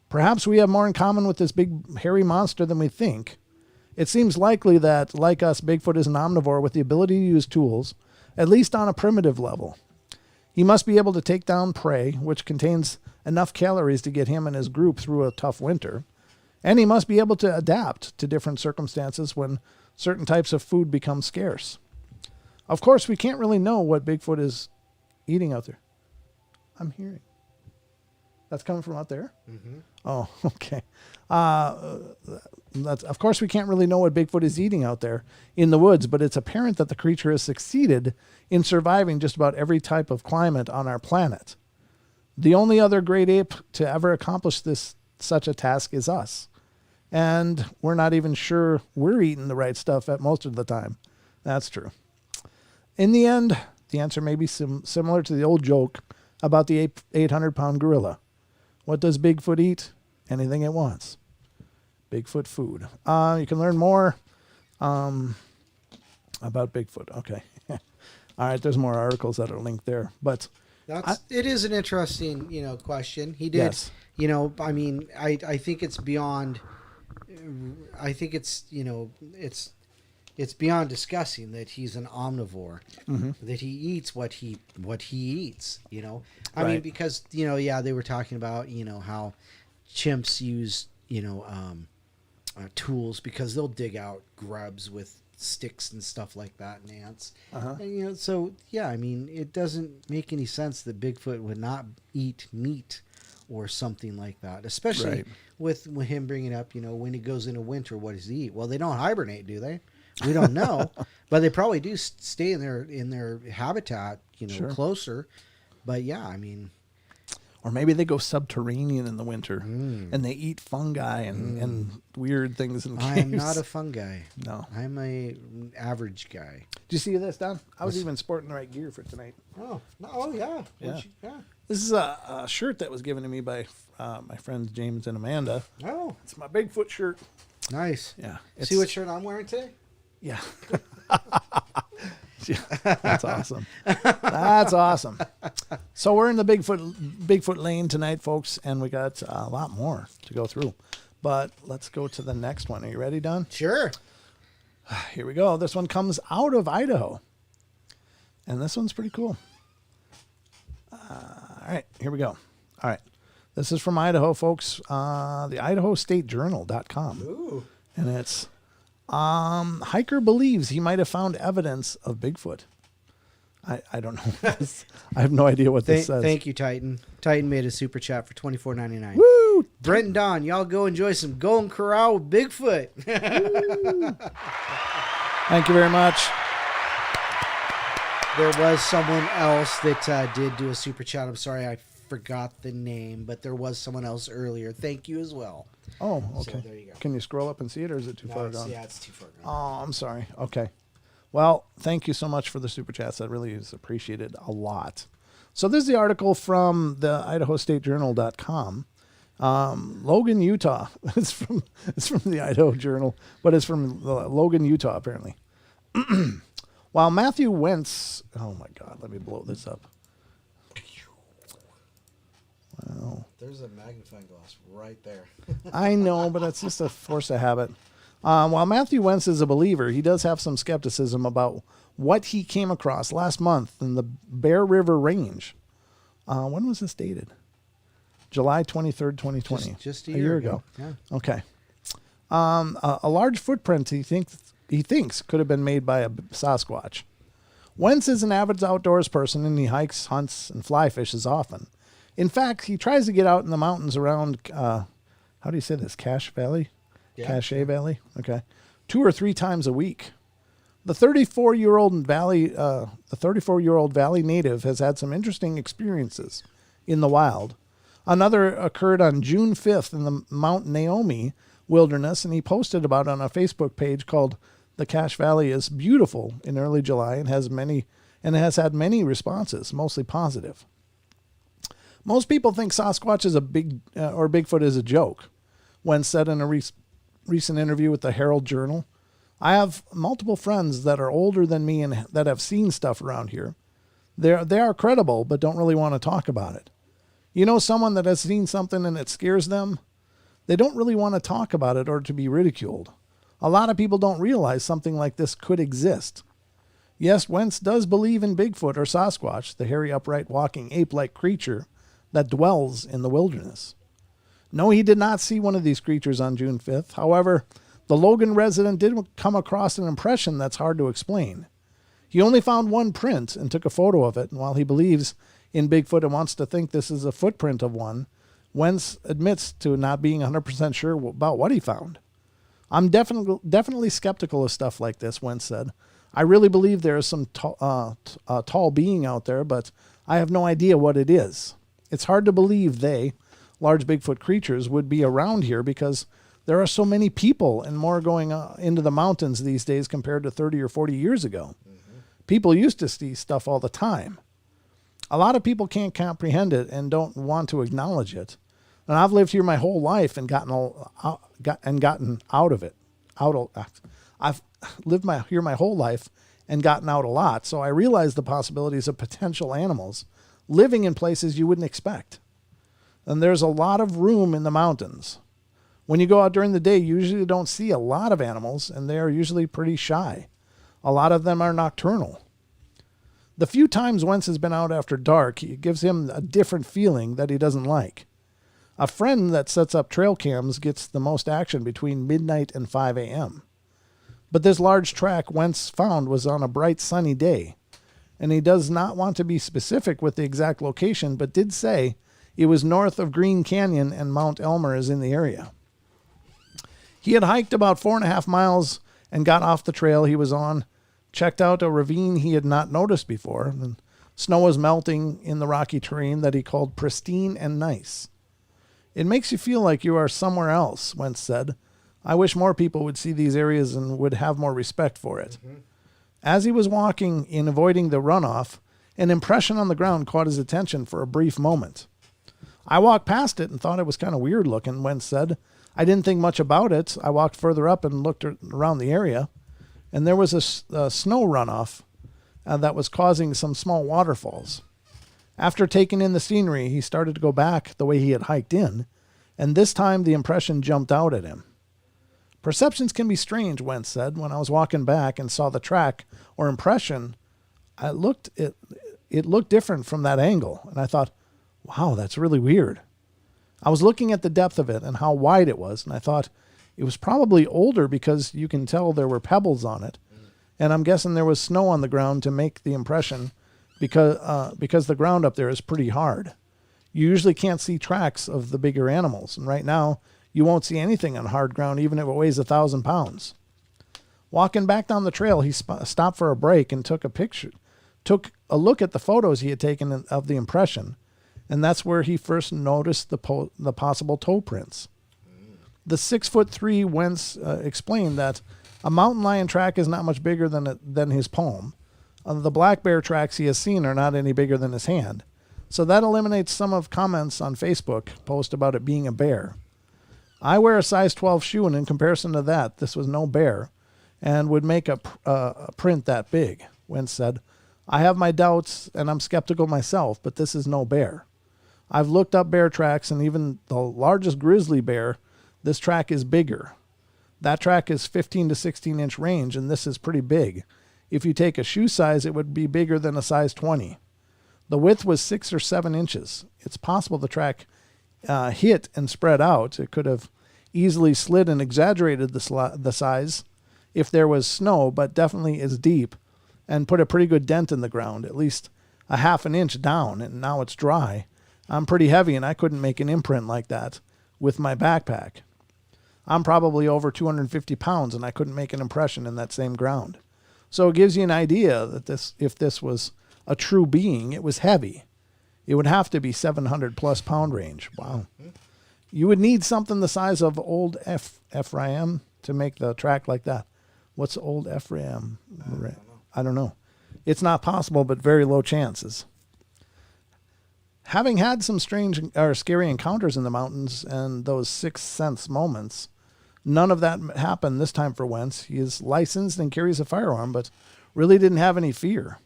Speaker 1: Perhaps we have more in common with this big, hairy monster than we think. It seems likely that, like us, Bigfoot is an omnivore with the ability to use tools, at least on a primitive level. He must be able to take down prey, which contains enough calories to get him and his group through a tough winter. And he must be able to adapt to different circumstances when certain types of food become scarce. Of course, we can't really know what Bigfoot is eating out there. I'm hearing. That's coming from out there? Mm-hmm. Oh, okay. Of course, we can't really know what Bigfoot is eating out there in the woods, but it's apparent that the creature has succeeded in surviving just about every type of climate on our planet. The only other great ape to ever accomplish such a task is us. And we're not even sure we're eating the right stuff at most of the time. That's true. In the end, the answer may be similar to the old joke about the 800-pound gorilla. What does Bigfoot eat? Anything it wants. Bigfoot food. You can learn more about Bigfoot. Okay. All right, there's more articles that are linked there. But
Speaker 2: it is an interesting, question. He did,
Speaker 1: yes.
Speaker 2: I mean, I think it's beyond, I think it's, it's beyond discussing that he's an omnivore, that he eats what he eats, I mean, because, they were talking about, how chimps use, tools because they'll dig out grubs with sticks and stuff like that and ants. And, so, yeah, I mean, it doesn't make any sense that Bigfoot would not eat meat or something like that, especially with him bringing up, when he goes into winter, what does he eat? Well, they don't hibernate, do they? We don't know, but they probably do stay in their habitat, closer. But yeah, I mean,
Speaker 1: or maybe they go subterranean in the winter and they eat fungi and weird things in caves.
Speaker 2: I'm not a fungi.
Speaker 1: No,
Speaker 2: I'm a average guy.
Speaker 1: Did you see this, Don? I was even sporting the right gear for tonight.
Speaker 2: Oh, no, oh yeah,
Speaker 1: yeah. This is a shirt that was given to me by my friends James and Amanda.
Speaker 2: Oh,
Speaker 1: it's my Bigfoot shirt.
Speaker 2: Nice.
Speaker 1: Yeah.
Speaker 2: See what shirt I'm wearing today?
Speaker 1: Yeah. That's awesome. That's awesome. So we're in the Bigfoot lane tonight, folks, and we got a lot more to go through. But let's go to the next one. Are you ready, Don?
Speaker 2: Sure.
Speaker 1: Here we go. This one comes out of Idaho. And this one's pretty cool. All right, here we go. All right. This is from Idaho, folks. The IdahoStateJournal.com.
Speaker 2: Ooh.
Speaker 1: And it's hiker believes he might have found evidence of Bigfoot. I don't know. I have no idea what this says.
Speaker 2: Thank you, Titan. Titan made a super chat for $24.99.
Speaker 1: Woo!
Speaker 2: Brent and Don, y'all go enjoy some Golden Corral with Bigfoot.
Speaker 1: Thank you very much.
Speaker 2: There was someone else that did do a super chat. I'm sorry, I forgot the name, but there was someone else earlier. Thank you as well.
Speaker 1: Oh, okay.
Speaker 2: So there you go.
Speaker 1: Can you scroll up and see it, or is it too far gone?
Speaker 2: Yeah, it's too far gone.
Speaker 1: Oh, I'm sorry. Okay. Well, thank you so much for the super chats. That really is appreciated a lot. So this is the article from the IdahoStateJournal.com. Logan, Utah. It's from the Idaho Journal, but it's from Logan, Utah, apparently. While Matthew Wentz, oh my God, let me blow this up. Wow.
Speaker 2: There's a magnifying glass right there.
Speaker 1: I know, but it's just a force of habit. While Matthew Wentz is a believer, he does have some skepticism about what he came across last month in the Bear River Range. When was this dated? July 23rd, 2020.
Speaker 2: Just a
Speaker 1: year ago.
Speaker 2: Yeah.
Speaker 1: Okay. A large footprint he thinks could have been made by a Sasquatch. Wentz is an avid outdoors person, and he hikes, hunts, and fly fishes often. In fact, he tries to get out in the mountains around, how do you say this, Cache Valley?
Speaker 2: Yeah.
Speaker 1: Cache Valley? Okay. 2 or 3 times a week. The 34-year-old Valley native has had some interesting experiences in the wild. Another occurred on June 5th in the Mount Naomi wilderness, and he posted about it on a Facebook page called The Cache Valley is Beautiful in early July and has had many responses, mostly positive. Most people think Sasquatch is or Bigfoot is a joke. Wentz said in a recent interview with the Herald Journal, I have multiple friends that are older than me and that have seen stuff around here. They are credible, but don't really want to talk about it. You know someone that has seen something and it scares them? They don't really want to talk about it or to be ridiculed. A lot of people don't realize something like this could exist. Yes, Wentz does believe in Bigfoot or Sasquatch, the hairy, upright, walking, ape-like creature that dwells in the wilderness. No, he did not see one of these creatures on June 5th. However, the Logan resident did come across an impression that's hard to explain. He only found one print and took a photo of it, and while he believes in Bigfoot and wants to think this is a footprint of one, Wentz admits to not being 100% sure about what he found. I'm definitely skeptical of stuff like this, Wentz said. I really believe there is some tall being out there, but I have no idea what it is. It's hard to believe large Bigfoot creatures, would be around here because There are so many people and more going into the mountains these days compared to 30 or 40 years ago. People used to see stuff all the time. A lot of people can't comprehend it and don't want to acknowledge it. And I've lived here my whole life and gotten out of it. I've lived here my whole life and gotten out a lot, so I realize the possibilities of potential animals living in places you wouldn't expect. And there's a lot of room in the mountains. When you go out during the day, you usually don't see a lot of animals, and they are usually pretty shy. A lot of them are nocturnal. The few times Wentz has been out after dark, it gives him a different feeling that he doesn't like. A friend that sets up trail cams gets the most action between midnight and 5 a.m. But this large track Wentz found was on a bright sunny day, and he does not want to be specific with the exact location, but did say it was north of Green Canyon and Mount Elmer is in the area. He had hiked about 4.5 miles and got off the trail he was on, checked out a ravine he had not noticed before, and snow was melting in the rocky terrain that he called pristine and nice. It makes you feel like you are somewhere else, Wentz said. I wish more people would see these areas and would have more respect for it. As he was walking in avoiding the runoff, an impression on the ground caught his attention for a brief moment. I walked past it and thought it was kind of weird looking, Wentz said. I didn't think much about it. I walked further up and looked around the area, and there was a snow runoff that was causing some small waterfalls. After taking in the scenery, he started to go back the way he had hiked in, and this time the impression jumped out at him. Perceptions can be strange, Wentz said. When I was walking back and saw the track or impression, it looked different from that angle, and I thought, wow, that's really weird. I was looking at the depth of it and how wide it was, and I thought it was probably older because you can tell there were pebbles on it, and I'm guessing there was snow on the ground to make the impression because the ground up there is pretty hard. You usually can't see tracks of the bigger animals, and right now you won't see anything on hard ground even if it weighs 1,000 pounds. Walking back down the trail, he stopped for a break and took a look at the photos he had taken of the impression, and that's where he first noticed the possible toe prints. The 6'3" Wentz explained that a mountain lion track is not much bigger than his palm. The black bear tracks he has seen are not any bigger than his hand. So that eliminates some of comments on Facebook post about it being a bear. I wear a size 12 shoe, and in comparison to that, this was no bear and would make a print that big, Wentz said. I have my doubts, and I'm skeptical myself, but this is no bear. I've looked up bear tracks, and even the largest grizzly bear, this track is bigger. That track is 15 to 16 inch range, and this is pretty big. If you take a shoe size, it would be bigger than a size 20. The width was 6 or 7 inches. It's possible the track hit and spread out. It could have easily slid and exaggerated the size if there was snow, but definitely is deep and put a pretty good dent in the ground, at least a half an inch down, and now it's dry. I'm pretty heavy, and I couldn't make an imprint like that with my backpack. I'm probably over 250 pounds, and I couldn't make an impression in that same ground. So it gives you an idea that if this was a true being, it was heavy. It would have to be 700 plus pound range. Wow. You would need something the size of old Ephraim to make the track like that. What's old Ephraim? I don't know. It's not possible, but very low chances. Having had some strange or scary encounters in the mountains and those sixth sense moments, none of that happened this time for Wentz. He is licensed and carries a firearm, but really didn't have any fear.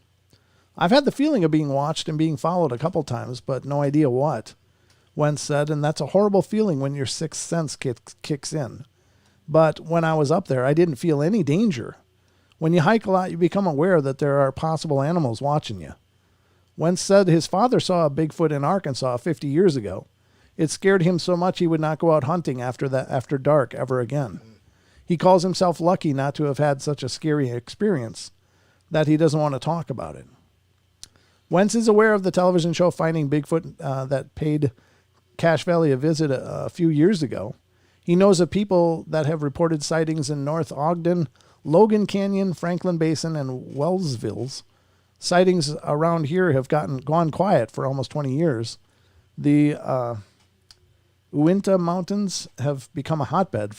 Speaker 1: I've had the feeling of being watched and being followed a couple times, but no idea what, Wentz said, and that's a horrible feeling when your sixth sense kicks in. But when I was up there, I didn't feel any danger. When you hike a lot, you become aware that there are possible animals watching you. Wentz said his father saw a Bigfoot in Arkansas 50 years ago. It scared him so much he would not go out hunting after dark ever again. He calls himself lucky not to have had such a scary experience that he doesn't want to talk about it. Wentz is aware of the television show Finding Bigfoot that paid Cache Valley a visit a few years ago. He knows of people that have reported sightings in North Ogden, Logan Canyon, Franklin Basin, and Wellsville's. Sightings around here have gone quiet for almost 20 years. The Uinta Mountains have become a hotbed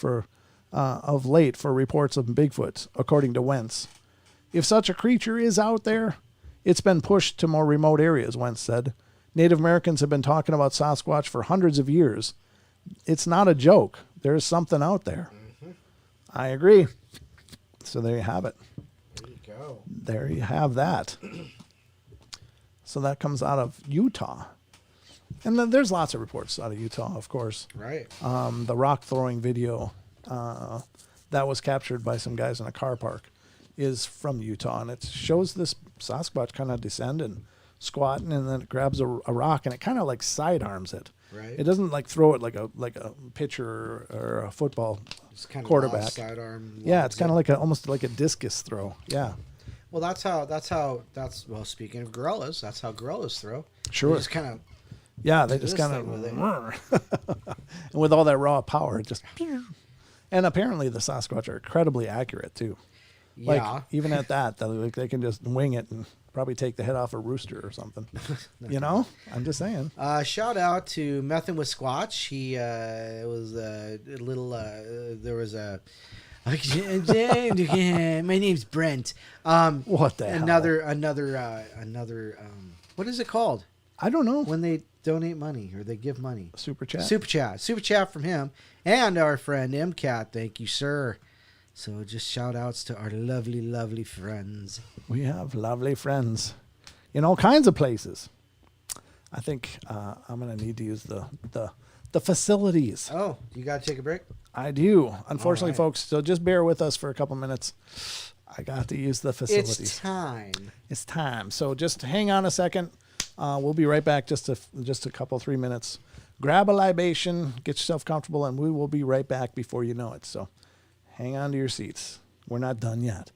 Speaker 1: of late for reports of Bigfoot, according to Wentz. If such a creature is out there, it's been pushed to more remote areas, Wentz said. Native Americans have been talking about Sasquatch for hundreds of years. It's not a joke. There's something out there. Mm-hmm. I agree. So there you have it.
Speaker 2: There you go.
Speaker 1: There you have that. So that comes out of Utah. And then there's lots of reports out of Utah, of course.
Speaker 2: Right.
Speaker 1: The rock throwing video that was captured by some guys in a car park is from Utah. And it shows this Sasquatch kind of descend and squatting, and then it grabs a rock and it kind of like sidearms it.
Speaker 2: Right.
Speaker 1: It doesn't like throw it like a pitcher or a football quarterback.
Speaker 2: Sidearm.
Speaker 1: Yeah, it's kind of like almost like a discus throw. Yeah.
Speaker 2: Well, well, speaking of gorillas, that's how gorillas throw.
Speaker 1: Sure.
Speaker 2: They just kind of.
Speaker 1: Yeah, they just kind of. And with all that raw power, it just. And apparently the Sasquatch are incredibly accurate too.
Speaker 2: Yeah.
Speaker 1: Like even at that, they can just wing it and probably take the head off a rooster or something. You know, I'm just saying.
Speaker 2: Shout out to Methin with Squatch. He was a little. There was a. My name's Brent.
Speaker 1: What the hell?
Speaker 2: Another. What is it called?
Speaker 1: I don't know.
Speaker 2: When they donate money or they give money.
Speaker 1: Super chat.
Speaker 2: Super chat from him and our friend MCAT. Thank you, sir. So just shout outs to our lovely, lovely friends.
Speaker 1: We have lovely friends in all kinds of places. I think I'm going to need to use the facilities.
Speaker 2: Oh, you got to take a break?
Speaker 1: I do. Unfortunately,
Speaker 2: right.
Speaker 1: folks, so just bear with us for a couple minutes. I got to use the facilities.
Speaker 2: It's time.
Speaker 1: It's time. So just hang on a second. We'll be right back just a couple, 3 minutes. Grab a libation, get yourself comfortable, and we will be right back before you know it. So hang on to your seats. We're not done yet.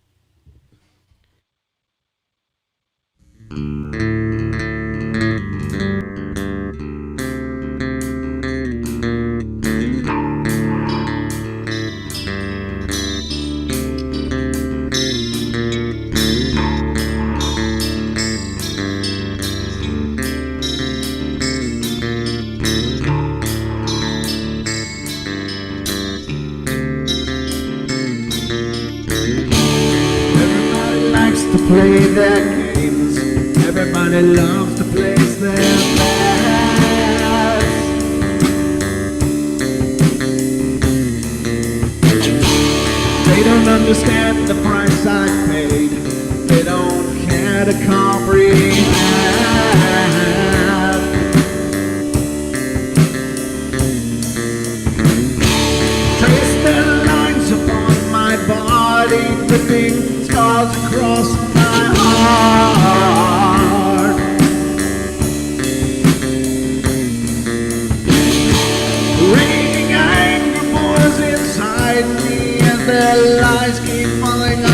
Speaker 3: Play their games. Everybody loves to place their bets. They don't understand the price I paid. They don't care to comprehend. Trace their lines upon my body, ripping scars across my heart. Raging anger boils inside me as their lies keep falling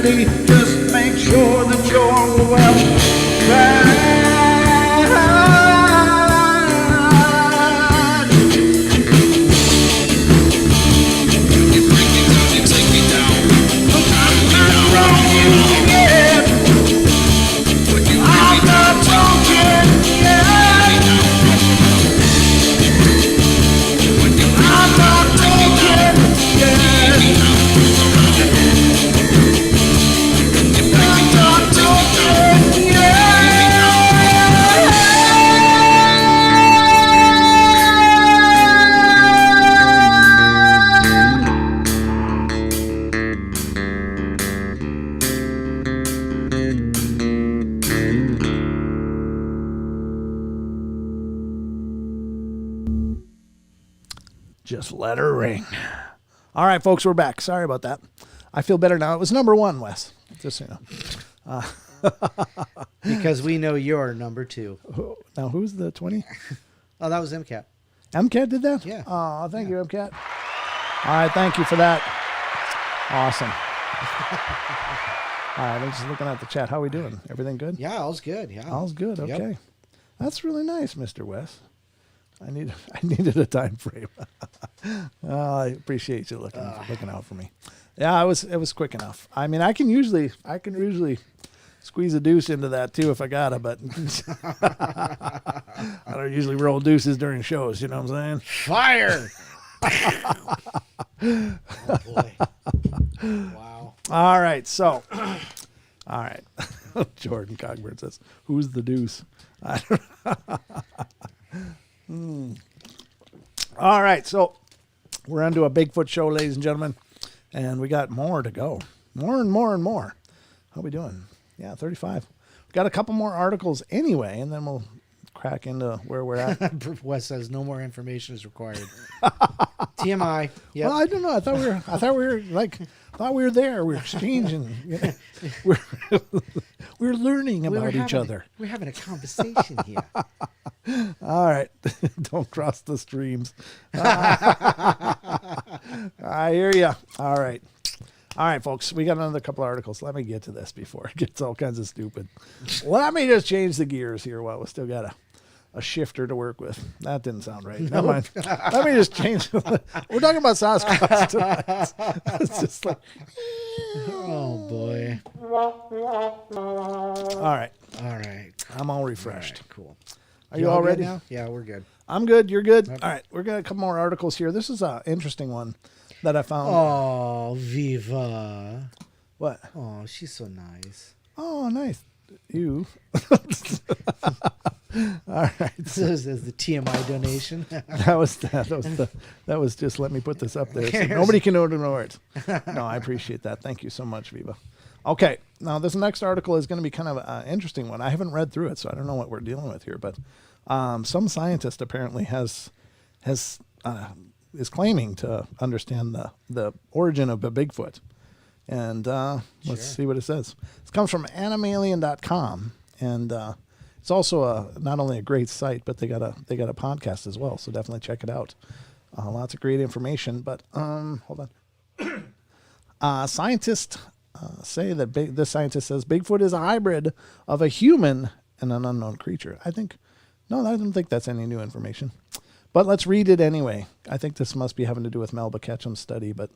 Speaker 3: ready. Just make sure that you're well fed.
Speaker 1: Just let her ring. All right, folks, we're back. Sorry about that. I feel better now. It was number 1, Wes. Just so you know.
Speaker 2: Because we know you're number 2.
Speaker 1: Now, who's the 20?
Speaker 2: Oh, that was MCAT.
Speaker 1: MCAT did that?
Speaker 2: Yeah.
Speaker 1: Oh, thank you, MCAT. All right, thank you for that. Awesome. All right, I'm just looking at the chat. How we doing? Everything good?
Speaker 2: Yeah, all's good. Yeah.
Speaker 1: All's good.
Speaker 2: Yep.
Speaker 1: Okay. That's really nice, Mr. Wes. I needed a time frame. I appreciate you looking out for me. Yeah, it was quick enough. I mean, I can usually squeeze a deuce into that too if I gotta, but I don't usually roll deuces during shows. You know what I'm saying?
Speaker 2: Fire! Oh boy! Wow.
Speaker 1: All right, so, all right. Jordan Cogburn says, "Who's the deuce?" I don't All right, so we're onto a Bigfoot show, ladies and gentlemen, and we got more to go. More and more and more. How we doing? Yeah, 35. We got a couple more articles anyway, and then we'll crack into where we're at.
Speaker 2: Wes says no more information is required. TMI. Yep.
Speaker 1: Well, I don't know. I thought we were there. We were exchanging. You know, we're learning about each other.
Speaker 2: We're having a conversation here.
Speaker 1: All right. Don't cross the streams. I hear you. All right. All right, folks. We got another couple articles. Let me get to this before it gets all kinds of stupid. Let me just change the gears here while we still got a shifter to work with. That didn't sound right. Never mind. Let me just change. We're talking about Sasquatch tonight. It's just like.
Speaker 2: Oh, boy.
Speaker 1: All right.
Speaker 2: All right.
Speaker 1: I'm all refreshed.
Speaker 2: All right, cool.
Speaker 1: Are you all ready?
Speaker 2: Now? Yeah, we're good.
Speaker 1: I'm good. You're good.
Speaker 2: Yep.
Speaker 1: All right. We're got a couple more articles here. This is an interesting one that I found.
Speaker 2: Oh, Viva.
Speaker 1: What?
Speaker 2: Oh, she's so nice.
Speaker 1: Oh, nice. You. All right.
Speaker 2: So this is the TMI donation.
Speaker 1: That was just let me put this up there so nobody can ignore it. No, I appreciate that. Thank you so much, Viva. Okay, now this next article is going to be kind of an interesting one. I haven't read through it, so I don't know what we're dealing with here. But some scientist apparently is claiming to understand the origin of a Bigfoot. And let's see what it says. It comes from animalien.com, and it's also not only a great site, but they got a podcast as well. So definitely check it out. Lots of great information. But hold on. Scientists say that this scientist says Bigfoot is a hybrid of a human and an unknown creature. I don't think that's any new information. But let's read it anyway. I think this must be having to do with Melba Ketchum's study, but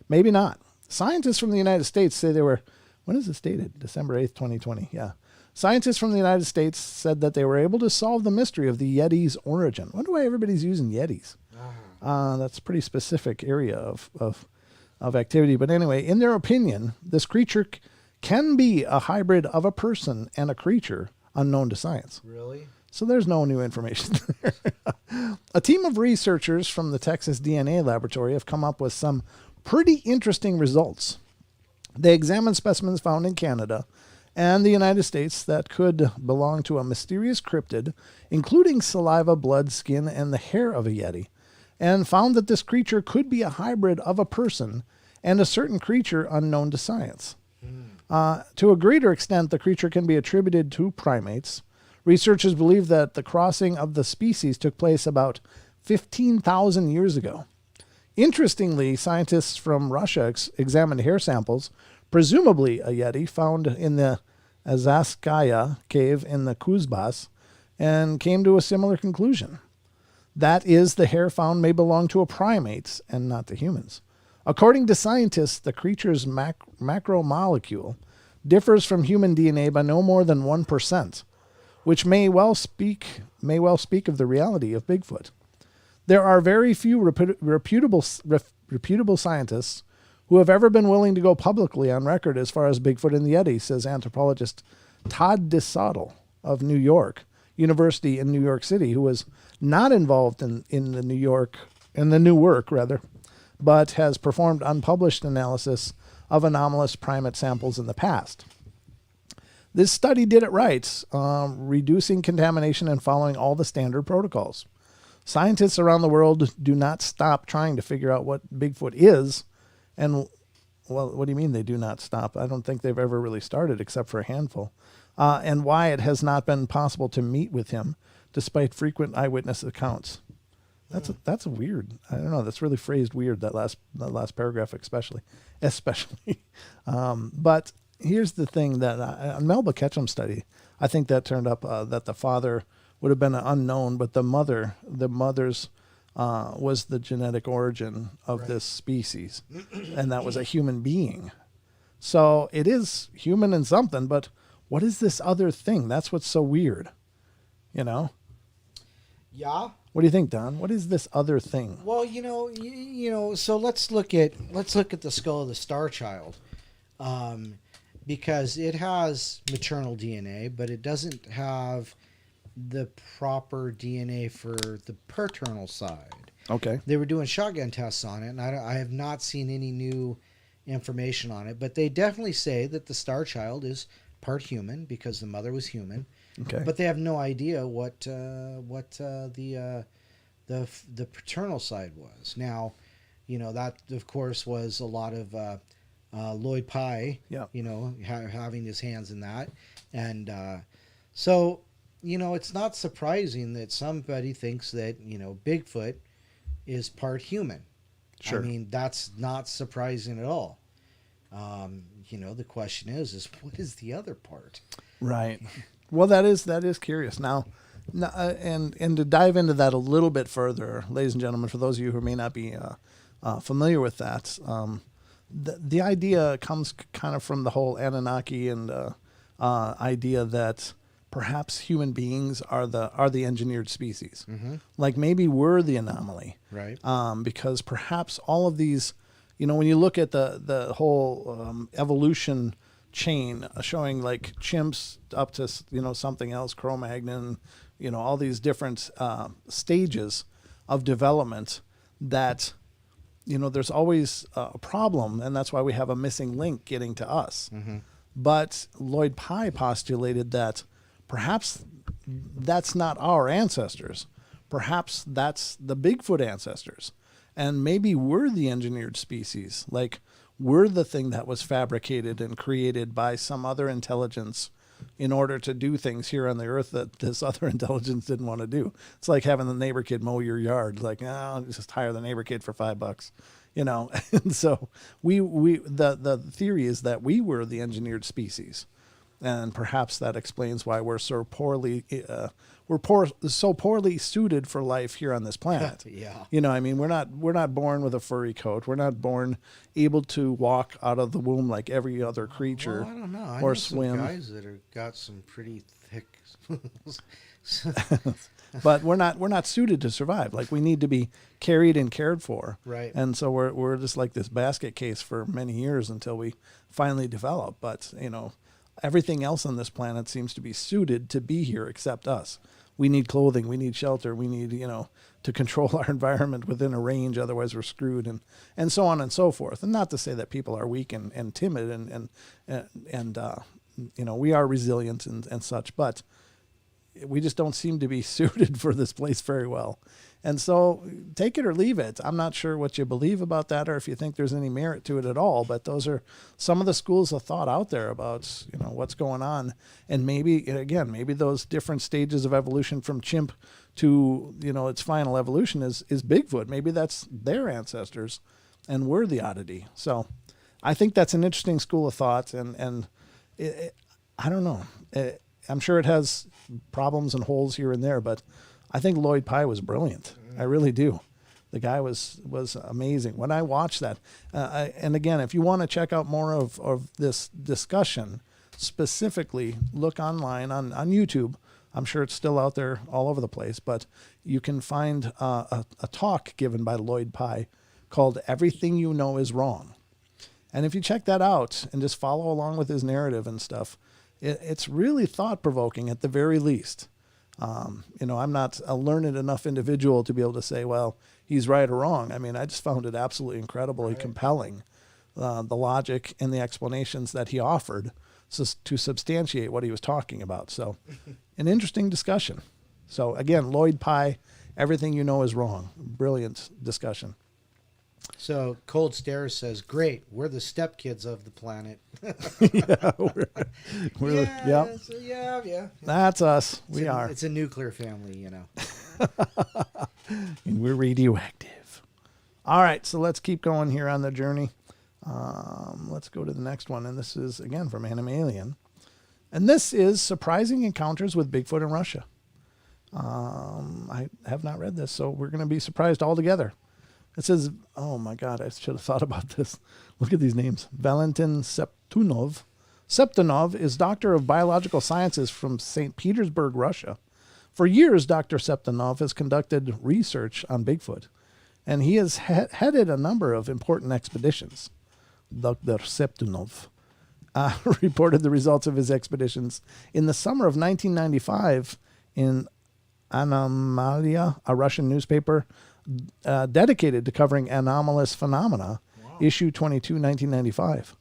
Speaker 1: maybe not. Scientists from the United States say they were, when is this dated? December 8th, 2020. Yeah. Scientists from the United States said that they were able to solve the mystery of the Yeti's origin. I wonder why everybody's using Yetis. That's a pretty specific area of activity. But anyway, in their opinion, this creature can be a hybrid of a person and a creature unknown to science.
Speaker 2: Really?
Speaker 1: So there's no new information there. A team of researchers from the Texas DNA laboratory have come up with some pretty interesting results. They examined specimens found in Canada and the United States that could belong to a mysterious cryptid, including saliva, blood, skin, and the hair of a Yeti, and found that this creature could be a hybrid of a person and a certain creature unknown to science. To a greater extent, the creature can be attributed to primates. Researchers believe that the crossing of the species took place about 15,000 years ago. Interestingly, scientists from Russia examined hair samples presumably a Yeti, found in the Azaskaya cave in the Kuzbas, and came to a similar conclusion. That is, the hair found may belong to a primates and not to humans. According to scientists, the creature's macromolecule differs from human DNA by no more than 1%, which may well speak of the reality of Bigfoot. There are very few reputable scientists who have ever been willing to go publicly on record as far as Bigfoot and the Yeti, says anthropologist Todd DeSoto of New York University in New York City, who was not involved in the new work, but has performed unpublished analysis of anomalous primate samples in the past. This study did it right, reducing contamination and following all the standard protocols. Scientists around the world do not stop trying to figure out what Bigfoot is. And, well, what do you mean they do not stop? I don't think they've ever really started except for a handful. And why it has not been possible to meet with him despite frequent eyewitness accounts. That's weird. I don't know. That's really phrased weird, that last paragraph especially. But here's the thing that on Melba Ketchum's study, I think that turned up that the father would have been unknown, but the mother's was the genetic origin of this species, and that was a human being. So it is human in something, but what is this other thing? That's what's so weird, you know?
Speaker 2: Yeah.
Speaker 1: What do you think, Don? What is this other thing?
Speaker 2: Well, so let's look at the skull of the Star Child, because it has maternal DNA, but it doesn't have the proper DNA for the paternal side.
Speaker 1: Okay.
Speaker 2: They were doing shotgun tests on it, and I have not seen any new information on it, but they definitely say that the Star Child is part human because the mother was human.
Speaker 1: Okay.
Speaker 2: But they have no idea what the paternal side was. Now, that of course was a lot of Lloyd Pye.
Speaker 1: Yeah.
Speaker 2: Having his hands in that, and so it's not surprising that somebody thinks that Bigfoot is part human.
Speaker 1: Sure.
Speaker 2: I mean, that's not surprising at all. The question is what is the other part?
Speaker 1: Right. Well, that is curious. Now, and to dive into that a little bit further, ladies and gentlemen, for those of you who may not be familiar with that, the idea comes kind of from the whole Anunnaki and idea that perhaps human beings are the engineered species. Mm-hmm. Like maybe we're the anomaly,
Speaker 2: right?
Speaker 1: Because perhaps all of these, when you look at the whole evolution chain showing like chimps up to something else, Cro-Magnon, all these different stages of development, that there's always a problem, and that's why we have a missing link getting to us. Mm-hmm. But Lloyd Pye postulated that perhaps that's not our ancestors. Perhaps that's the Bigfoot ancestors. And maybe we're the engineered species. Like, we're the thing that was fabricated and created by some other intelligence in order to do things here on the earth that this other intelligence didn't want to do. It's like having the neighbor kid mow your yard. Like, I'll just hire the neighbor kid for $5, And so the theory is that we were the engineered species. And perhaps that explains why we're so poorly suited for life here on this planet.
Speaker 2: Yeah.
Speaker 1: We're not born with a furry coat. We're not born able to walk out of the womb like every other creature.
Speaker 2: Well, I don't know. I
Speaker 1: or
Speaker 2: know
Speaker 1: swim.
Speaker 2: Some guys that have got some pretty thick.
Speaker 1: But we're not suited to survive. Like, we need to be carried and cared for.
Speaker 2: Right.
Speaker 1: And so we're just like this basket case for many years until we finally develop. But everything else on this planet seems to be suited to be here except us. We need clothing, we need shelter, we need, to control our environment within a range, otherwise we're screwed, and so on and so forth. And not to say that people are weak and timid and we are resilient and such, but we just don't seem to be suited for this place very well. And so take it or leave it. I'm not sure what you believe about that or if you think there's any merit to it at all, but those are some of the schools of thought out there about, what's going on. And maybe those different stages of evolution from chimp to, its final evolution is Bigfoot. Maybe that's their ancestors and we're the oddity. So I think that's an interesting school of thought, and I don't know. I'm sure it has problems and holes here and there, but I think Lloyd Pye was brilliant. I really do. The guy was amazing. When I watched that, and again, if you want to check out more of this discussion, specifically look online on YouTube. I'm sure it's still out there all over the place, but you can find a talk given by Lloyd Pye called Everything You Know Is Wrong. And if you check that out and just follow along with his narrative and stuff, it's really thought-provoking at the very least. I'm not a learned enough individual to be able to say, well, he's right or wrong. I mean, I just found it absolutely incredibly compelling, the logic and the explanations that he offered to substantiate what he was talking about. So an interesting discussion. So again, Lloyd Pye, Everything You Know Is Wrong. Brilliant discussion.
Speaker 2: So Cold Stare says, great, we're the stepkids of the planet.
Speaker 1: Yeah, that's us. We are.
Speaker 2: It's a nuclear family,
Speaker 1: And we're radioactive. All right, so let's keep going here on the journey. Let's go to the next one, and this is, again, from Anime Alien. And this is Surprising Encounters with Bigfoot in Russia. I have not read this, so we're going to be surprised all together. It says, oh my God, I should have thought about this. Look at these names. Valentin Septunov. Septunov is Doctor of Biological Sciences from St. Petersburg, Russia. For years, Dr. Septunov has conducted research on Bigfoot, and he has headed a number of important expeditions. Dr. Septunov reported the results of his expeditions in the summer of 1995 in Anomalia, a Russian newspaper dedicated to covering anomalous phenomena, issue 22, 1995.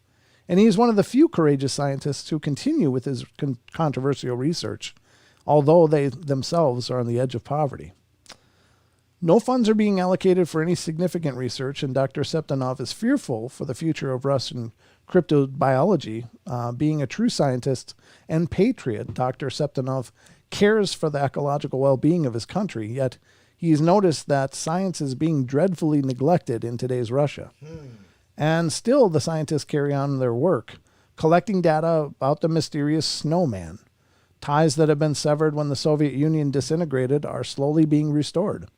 Speaker 1: And he is one of the few courageous scientists who continue with his controversial research, although they themselves are on the edge of poverty. No funds are being allocated for any significant research, and Dr. Septunov is fearful for the future of Russian cryptobiology. Being a true scientist and patriot, Dr. Septunov cares for the ecological well-being of his country, yet he's noticed that science is being dreadfully neglected in today's Russia. And still the scientists carry on their work, collecting data about the mysterious snowman. Ties that have been severed when the Soviet Union disintegrated are slowly being restored.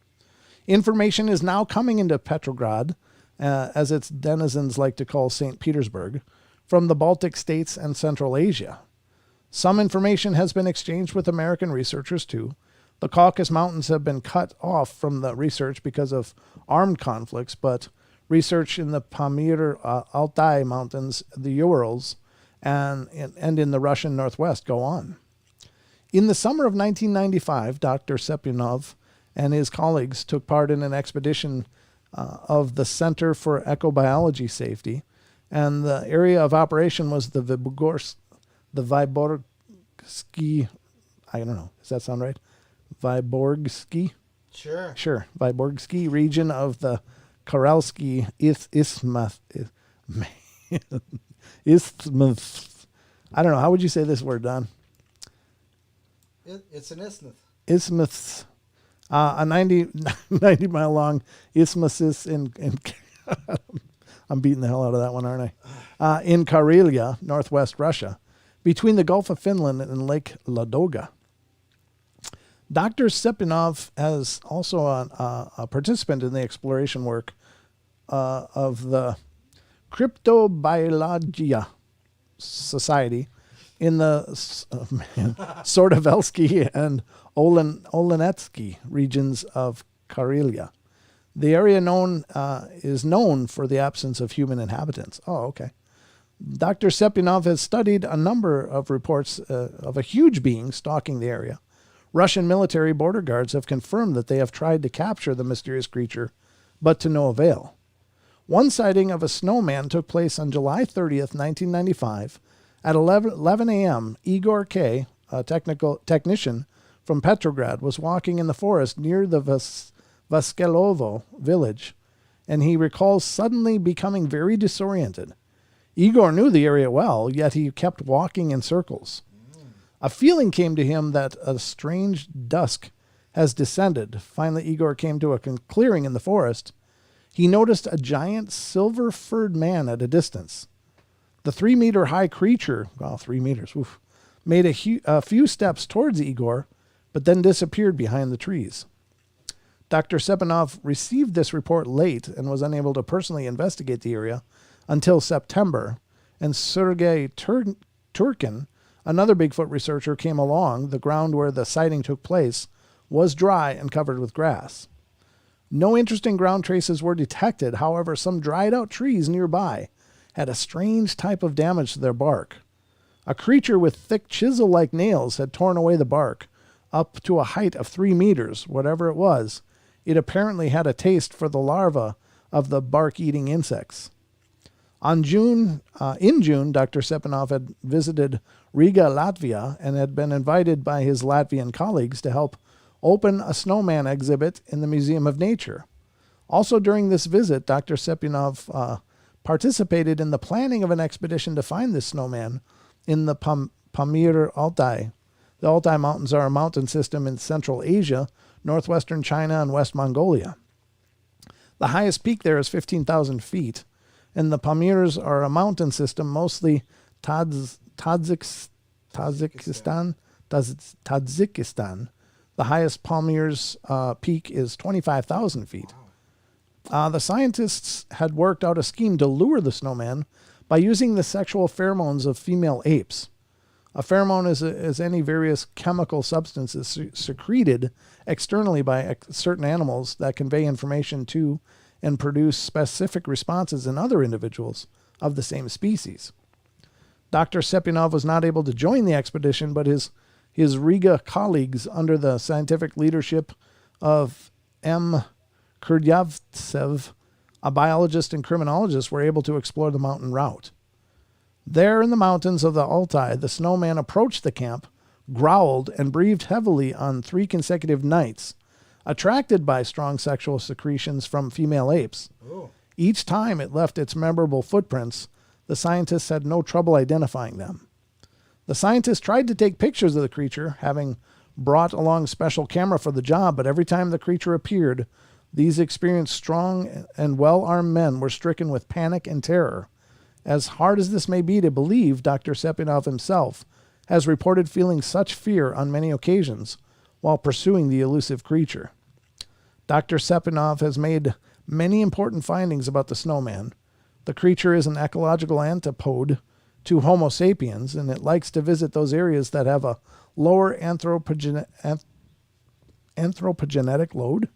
Speaker 1: Information is now coming into Petrograd, as its denizens like to call St. Petersburg, from the Baltic states and Central Asia. Some information has been exchanged with American researchers too. The Caucasus Mountains have been cut off from the research because of armed conflicts, but research in the Pamir Altai Mountains, the Urals, and in the Russian Northwest go on. In the summer of 1995, Dr. Septunov and his colleagues took part in an expedition of the Center for Ecobiology Safety, and the area of operation was the Vyborgsky, I don't know, does that sound right? Vyborgsky? Sure. Vyborgsky region of the Karelsky Isthmus. I don't know. How would you say this word, Don?
Speaker 2: It's an isthmus.
Speaker 1: Isthmus. A 90 mile long isthmus is in I'm beating the hell out of that one, aren't I? In Karelia, northwest Russia, between the Gulf of Finland and Lake Ladoga. Dr. Septunov is also a participant in the exploration work of the Cryptobiologia Society in the Sordovelsky and Olenetsky regions of Karelia. The area is known for the absence of human inhabitants. Oh, okay. Dr. Septunov has studied a number of reports of a huge being stalking the area. Russian military border guards have confirmed that they have tried to capture the mysterious creature, but to no avail. One sighting of a snowman took place on July 30th, 1995. At 11 a.m., Igor K., a technician from Petrograd, was walking in the forest near the Vaskelovo village, and he recalls suddenly becoming very disoriented. Igor knew the area well, yet he kept walking in circles. A feeling came to him that a strange dusk has descended. Finally, Igor came to a clearing in the forest. He noticed a giant silver-furred man at a distance. The 3-meter high creature, wow, 3 meters, oof, made a few steps towards Igor, but then disappeared behind the trees. Dr. Sepenov received this report late and was unable to personally investigate the area until September, and Sergei Turkin, another Bigfoot researcher, came along. The ground where the sighting took place was dry and covered with grass. No interesting ground traces were detected. However, some dried-out trees nearby had a strange type of damage to their bark. A creature with thick chisel-like nails had torn away the bark up to a height of 3 meters, whatever it was. It apparently had a taste for the larvae of the bark-eating insects. In June, Dr. Sepenov had visited Riga, Latvia, and had been invited by his Latvian colleagues to help open a snowman exhibit in the Museum of Nature. Also during this visit, Dr. Sepenov participated in the planning of an expedition to find this snowman in the Pamir Altai. The Altai Mountains are a mountain system in Central Asia, northwestern China, and West Mongolia. The highest peak there is 15,000 feet, and the Pamirs are a mountain system, mostly Tajikistan. The highest Pamir's peak is 25,000 feet. The scientists had worked out a scheme to lure the snowman by using the sexual pheromones of female apes. A pheromone is any various chemical substances secreted externally by certain animals that convey information to and produce specific responses in other individuals of the same species. Dr. Sepenov was not able to join the expedition, but his Riga colleagues, under the scientific leadership of M. Kurdyavtsev, a biologist and criminologist, were able to explore the mountain route. There in the mountains of the Altai, the snowman approached the camp, growled, and breathed heavily on 3 consecutive nights, attracted by strong sexual secretions from female apes.
Speaker 4: Oh.
Speaker 1: Each time it left its memorable footprints, the scientists had no trouble identifying them. The scientists tried to take pictures of the creature, having brought along special camera for the job, but every time the creature appeared, these experienced strong and well-armed men were stricken with panic and terror. As hard as this may be to believe, Dr. Sepenov himself has reported feeling such fear on many occasions while pursuing the elusive creature. Dr. Sepenov has made many important findings about the snowman. The creature is an ecological antipode to Homo sapiens, and it likes to visit those areas that have a lower anthropogenetic load,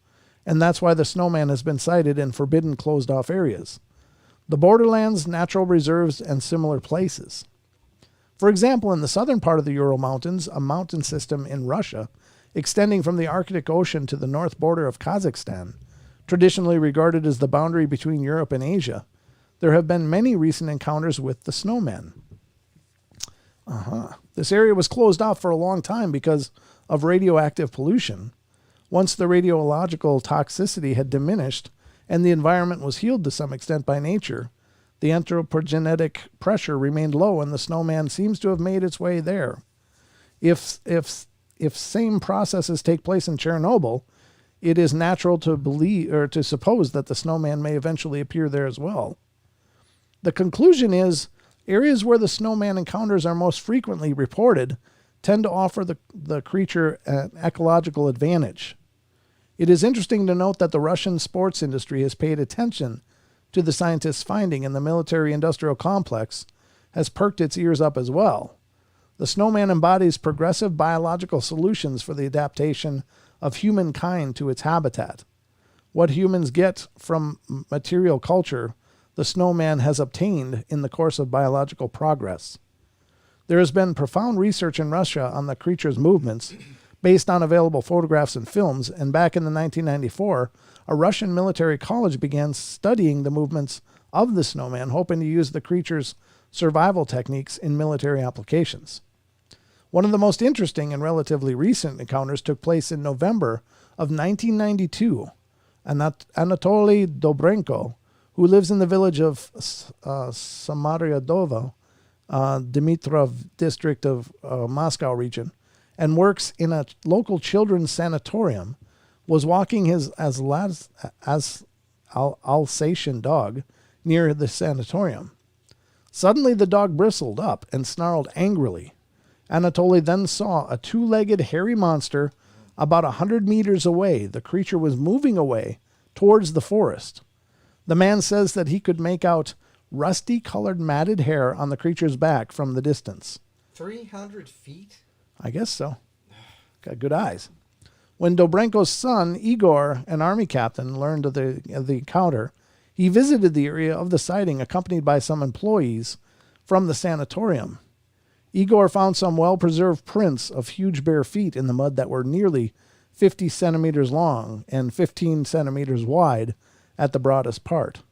Speaker 1: and that's why the snowman has been sighted in forbidden closed-off areas, the borderlands, natural reserves, and similar places. For example, in the southern part of the Ural Mountains, a mountain system in Russia, extending from the Arctic Ocean to the north border of Kazakhstan, traditionally regarded as the boundary between Europe and Asia, there have been many recent encounters with the snowman. This area was closed off for a long time because of radioactive pollution. Once the radiological toxicity had diminished and the environment was healed to some extent by nature, the anthropogenetic pressure remained low, and the snowman seems to have made its way there. If same processes take place in Chernobyl, it is natural to believe or to suppose that the snowman may eventually appear there as well. The conclusion is areas where the snowman encounters are most frequently reported tend to offer the creature an ecological advantage. It is interesting to note that the Russian sports industry has paid attention to the scientists' finding, and the military-industrial complex has perked its ears up as well. The snowman embodies progressive biological solutions for the adaptation of humankind to its habitat. What humans get from material culture, the snowman has obtained in the course of biological progress. There has been profound research in Russia on the creature's movements based on available photographs and films, and back in 1994, a Russian military college began studying the movements of the snowman, hoping to use the creature's survival techniques in military applications. One of the most interesting and relatively recent encounters took place in November of 1992. Anatoly Dobrenko, who lives in the village of Samaryadovo, Dmitrov district of Moscow region, and works in a local children's sanatorium, was walking his Alsatian dog near the sanatorium. Suddenly the dog bristled up and snarled angrily. Anatoly then saw a two-legged hairy monster about 100 meters away. The creature was moving away towards the forest. The man says that he could make out rusty-colored matted hair on the creature's back from the distance.
Speaker 4: 300 feet?
Speaker 1: I guess so. Got good eyes. When Dobrenko's son, Igor, an army captain, learned of the encounter, he visited the area of the sighting accompanied by some employees from the sanatorium. Igor found some well-preserved prints of huge bare feet in the mud that were nearly 50 centimeters long and 15 centimeters wide at the broadest part.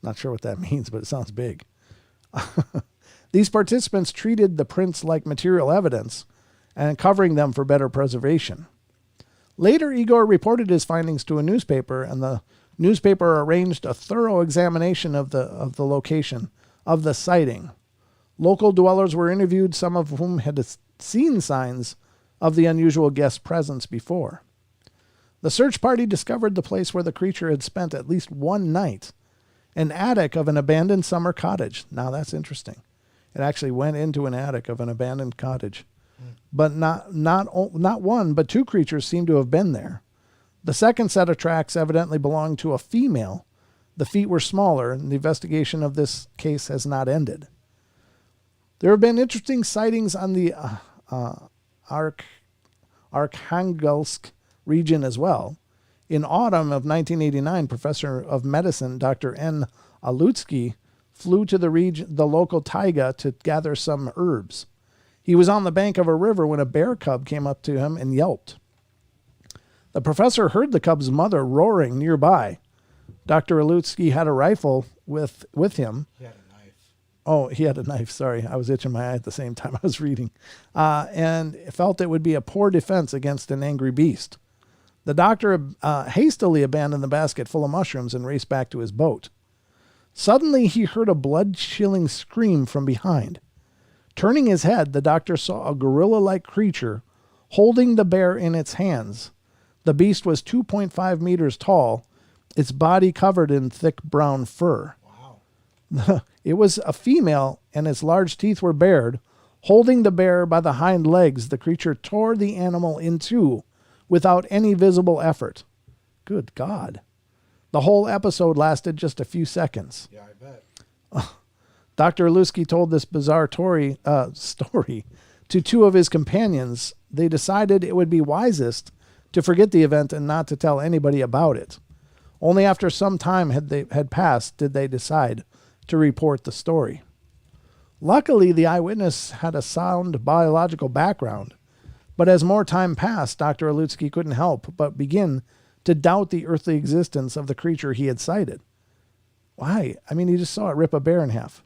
Speaker 1: Not sure what that means, but it sounds big. These participants treated the prints like material evidence and covering them for better preservation. Later, Igor reported his findings to a newspaper, and the newspaper arranged a thorough examination of the location of the sighting. Local dwellers were interviewed, some of whom had seen signs of the unusual guest's presence before. The search party discovered the place where the creature had spent at least one night, an attic of an abandoned summer cottage. Now that's interesting. It actually went into an attic of an abandoned cottage. But not one, but two creatures seem to have been there. The second set of tracks evidently belonged to a female. The feet were smaller, and the investigation of this case has not ended. There have been interesting sightings on the Arkhangelsk region as well. In autumn of 1989, Professor of Medicine Dr. N. Alutsky flew to the local taiga to gather some herbs. He was on the bank of a river when a bear cub came up to him and yelped. The professor heard the cub's mother roaring nearby. Dr. Alutsky had a rifle with him.
Speaker 4: He had a knife.
Speaker 1: Oh, he had a knife. Sorry, I was itching my eye at the same time I was reading. And felt it would be a poor defense against an angry beast. The doctor hastily abandoned the basket full of mushrooms and raced back to his boat. Suddenly, he heard a blood-chilling scream from behind. Turning his head, the doctor saw a gorilla-like creature holding the bear in its hands. The beast was 2.5 meters tall, its body covered in thick brown fur.
Speaker 4: Wow.
Speaker 1: It was a female, and its large teeth were bared. Holding the bear by the hind legs, the creature tore the animal in two without any visible effort. Good God. The whole episode lasted just a few seconds.
Speaker 4: Yeah, I bet.
Speaker 1: Dr. Alutsky told this bizarre story to two of his companions. They decided it would be wisest to forget the event and not to tell anybody about it. Only after some time had passed did they decide to report the story. Luckily, the eyewitness had a sound biological background, but as more time passed, Dr. Alutsky couldn't help but begin to doubt the earthly existence of the creature he had sighted. Why? I mean, he just saw it rip a bear in half.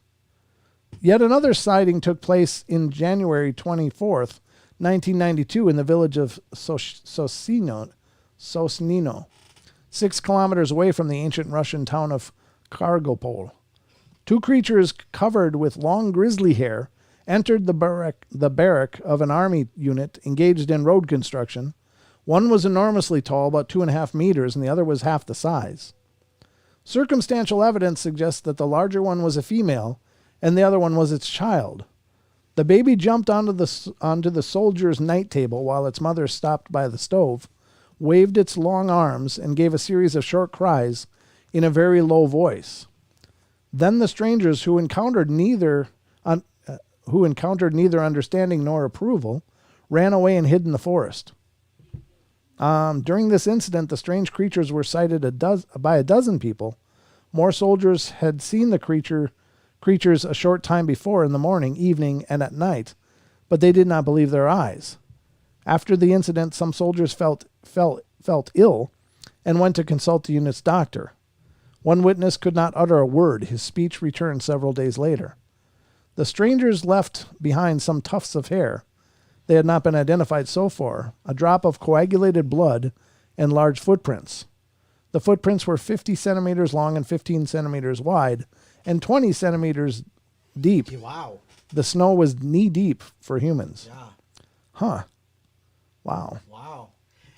Speaker 1: Yet another sighting took place in January 24th, 1992 in the village of Sosnino, 6 kilometers away from the ancient Russian town of Kargopol. Two creatures covered with long grizzly hair entered the barrack of an army unit engaged in road construction. One was enormously tall, about 2.5 meters, and the other was half the size. Circumstantial evidence suggests that the larger one was a female, and the other one was its child. The baby jumped onto the soldier's night table while its mother stopped by the stove, waved its long arms, and gave a series of short cries in a very low voice. Then the strangers, who encountered neither understanding nor approval, ran away and hid in the forest. During this incident, the strange creatures were sighted by a dozen people. More soldiers had seen the creatures a short time before in the morning, evening, and at night, but they did not believe their eyes. After the incident, some soldiers felt ill and went to consult the unit's doctor. One witness could not utter a word. His speech returned several days later. The strangers left behind some tufts of hair. They had not been identified so far, a drop of coagulated blood, and large footprints. The footprints were 50 centimeters long and 15 centimeters wide, and 20 centimeters deep.
Speaker 4: Wow.
Speaker 1: The snow was knee-deep for humans.
Speaker 4: Yeah.
Speaker 1: Huh. Wow.
Speaker 4: Wow.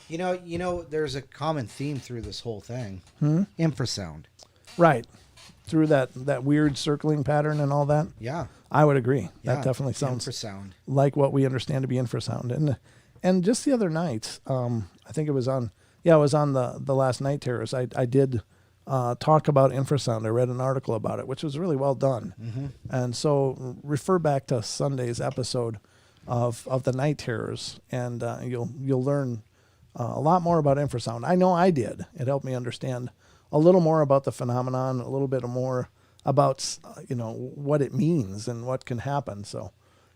Speaker 2: You know, there's a common theme through this whole thing. Infrasound.
Speaker 1: Right. through that weird circling pattern and all that,
Speaker 2: Yeah.
Speaker 1: I would agree.
Speaker 2: Yeah.
Speaker 1: That definitely sounds
Speaker 2: Infrasound.
Speaker 1: like what we understand to be infrasound. And just the other night, I think it was on the last Night Terrors. I did talk about infrasound. I read an article about it, which was really well done.
Speaker 2: Mm-hmm.
Speaker 1: And so refer back to Sunday's episode of the Night Terrors, and you'll learn a lot more about infrasound. I know I did. It helped me understand a little more about the phenomenon, a little bit more about what it means and what can happen. So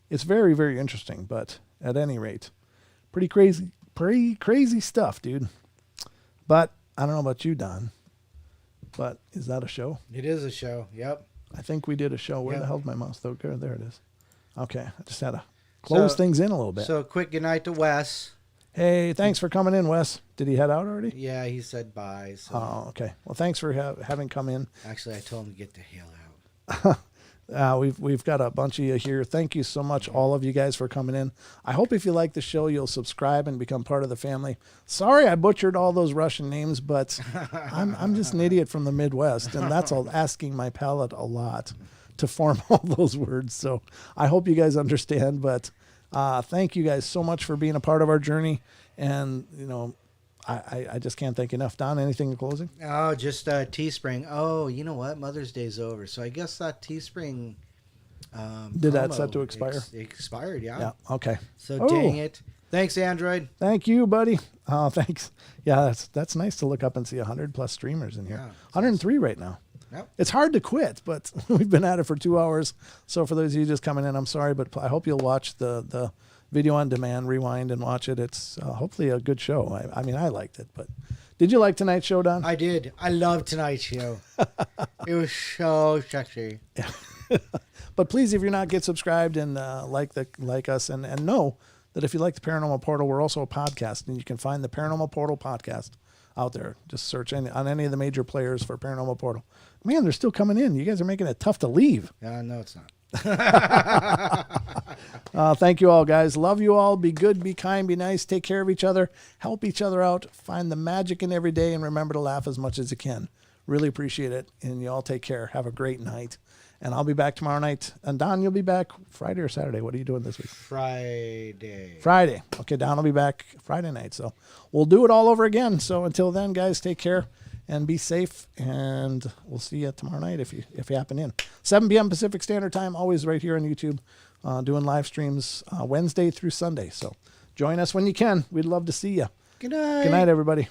Speaker 1: it's very, very interesting. But at any rate, pretty crazy stuff, dude. But I don't know about you, Don. But is that a show?
Speaker 2: It is a show. Yep.
Speaker 1: I think we did a show. Where
Speaker 2: Yeah.
Speaker 1: the hell's my mouse? Though there it is. Okay, I just had to close things in a little bit.
Speaker 2: So quick goodnight to Wes.
Speaker 1: Hey, thanks for coming in, Wes. Did he head out already?
Speaker 2: Yeah, he said bye. So
Speaker 1: Oh, okay. Well, thanks for having come in.
Speaker 2: actually, I told him to get the hell out.
Speaker 1: We've got a bunch of you here. Thank you so much, all of you guys, for coming in. I hope if you like the show, you'll subscribe and become part of the family. Sorry I butchered all those Russian names, but I'm just an idiot from the Midwest, and that's all asking my palate a lot to form all those words. So I hope you guys understand, but thank you guys so much for being a part of our journey. And, I just can't thank enough. Don, anything in closing?
Speaker 2: Oh, just Teespring. Oh, you know what? Mother's Day's over. So I guess that Teespring
Speaker 1: Did that
Speaker 2: promo
Speaker 1: set to expire?
Speaker 2: Expired, yeah.
Speaker 1: Yeah. Okay.
Speaker 2: So
Speaker 1: Oh.
Speaker 2: dang it. Thanks, Android.
Speaker 1: Thank you, buddy. Oh, thanks. Yeah, that's nice to look up and see 100 plus streamers in here.
Speaker 2: Yeah,
Speaker 1: 103 right now.
Speaker 2: Yep.
Speaker 1: It's hard to quit, but we've been at it for 2 hours. So for those of you just coming in, I'm sorry, but I hope you'll watch the video on demand, rewind and watch it. It's hopefully a good show. I mean, I liked it, but did you like tonight's show, Don?
Speaker 2: I did. I love tonight's show. It was so sexy.
Speaker 1: But please, if you're not, get subscribed and like us and know that if you like the Paranormal Portal, we're also a podcast, and you can find the Paranormal Portal podcast out there. Just search on any of the major players for Paranormal Portal. Man, they're still coming in. You guys are making it tough to leave.
Speaker 2: No, it's not.
Speaker 1: Thank you all, guys. Love you all. Be good, be kind, be nice. Take care of each other. Help each other out. Find the magic in every day, and remember to laugh as much as you can. Really appreciate it. And you all take care. Have a great night. And I'll be back tomorrow night. And Don, you'll be back Friday or Saturday. What are you doing this week?
Speaker 2: Friday.
Speaker 1: Friday. Okay, Don will be back Friday night. So we'll do it all over again. So until then, guys, take care and be safe. And we'll see you tomorrow night if you happen in. 7 p.m. Pacific Standard Time, always right here on YouTube, doing live streams Wednesday through Sunday. So join us when you can. We'd love to see you.
Speaker 2: Good night.
Speaker 1: Good night, everybody.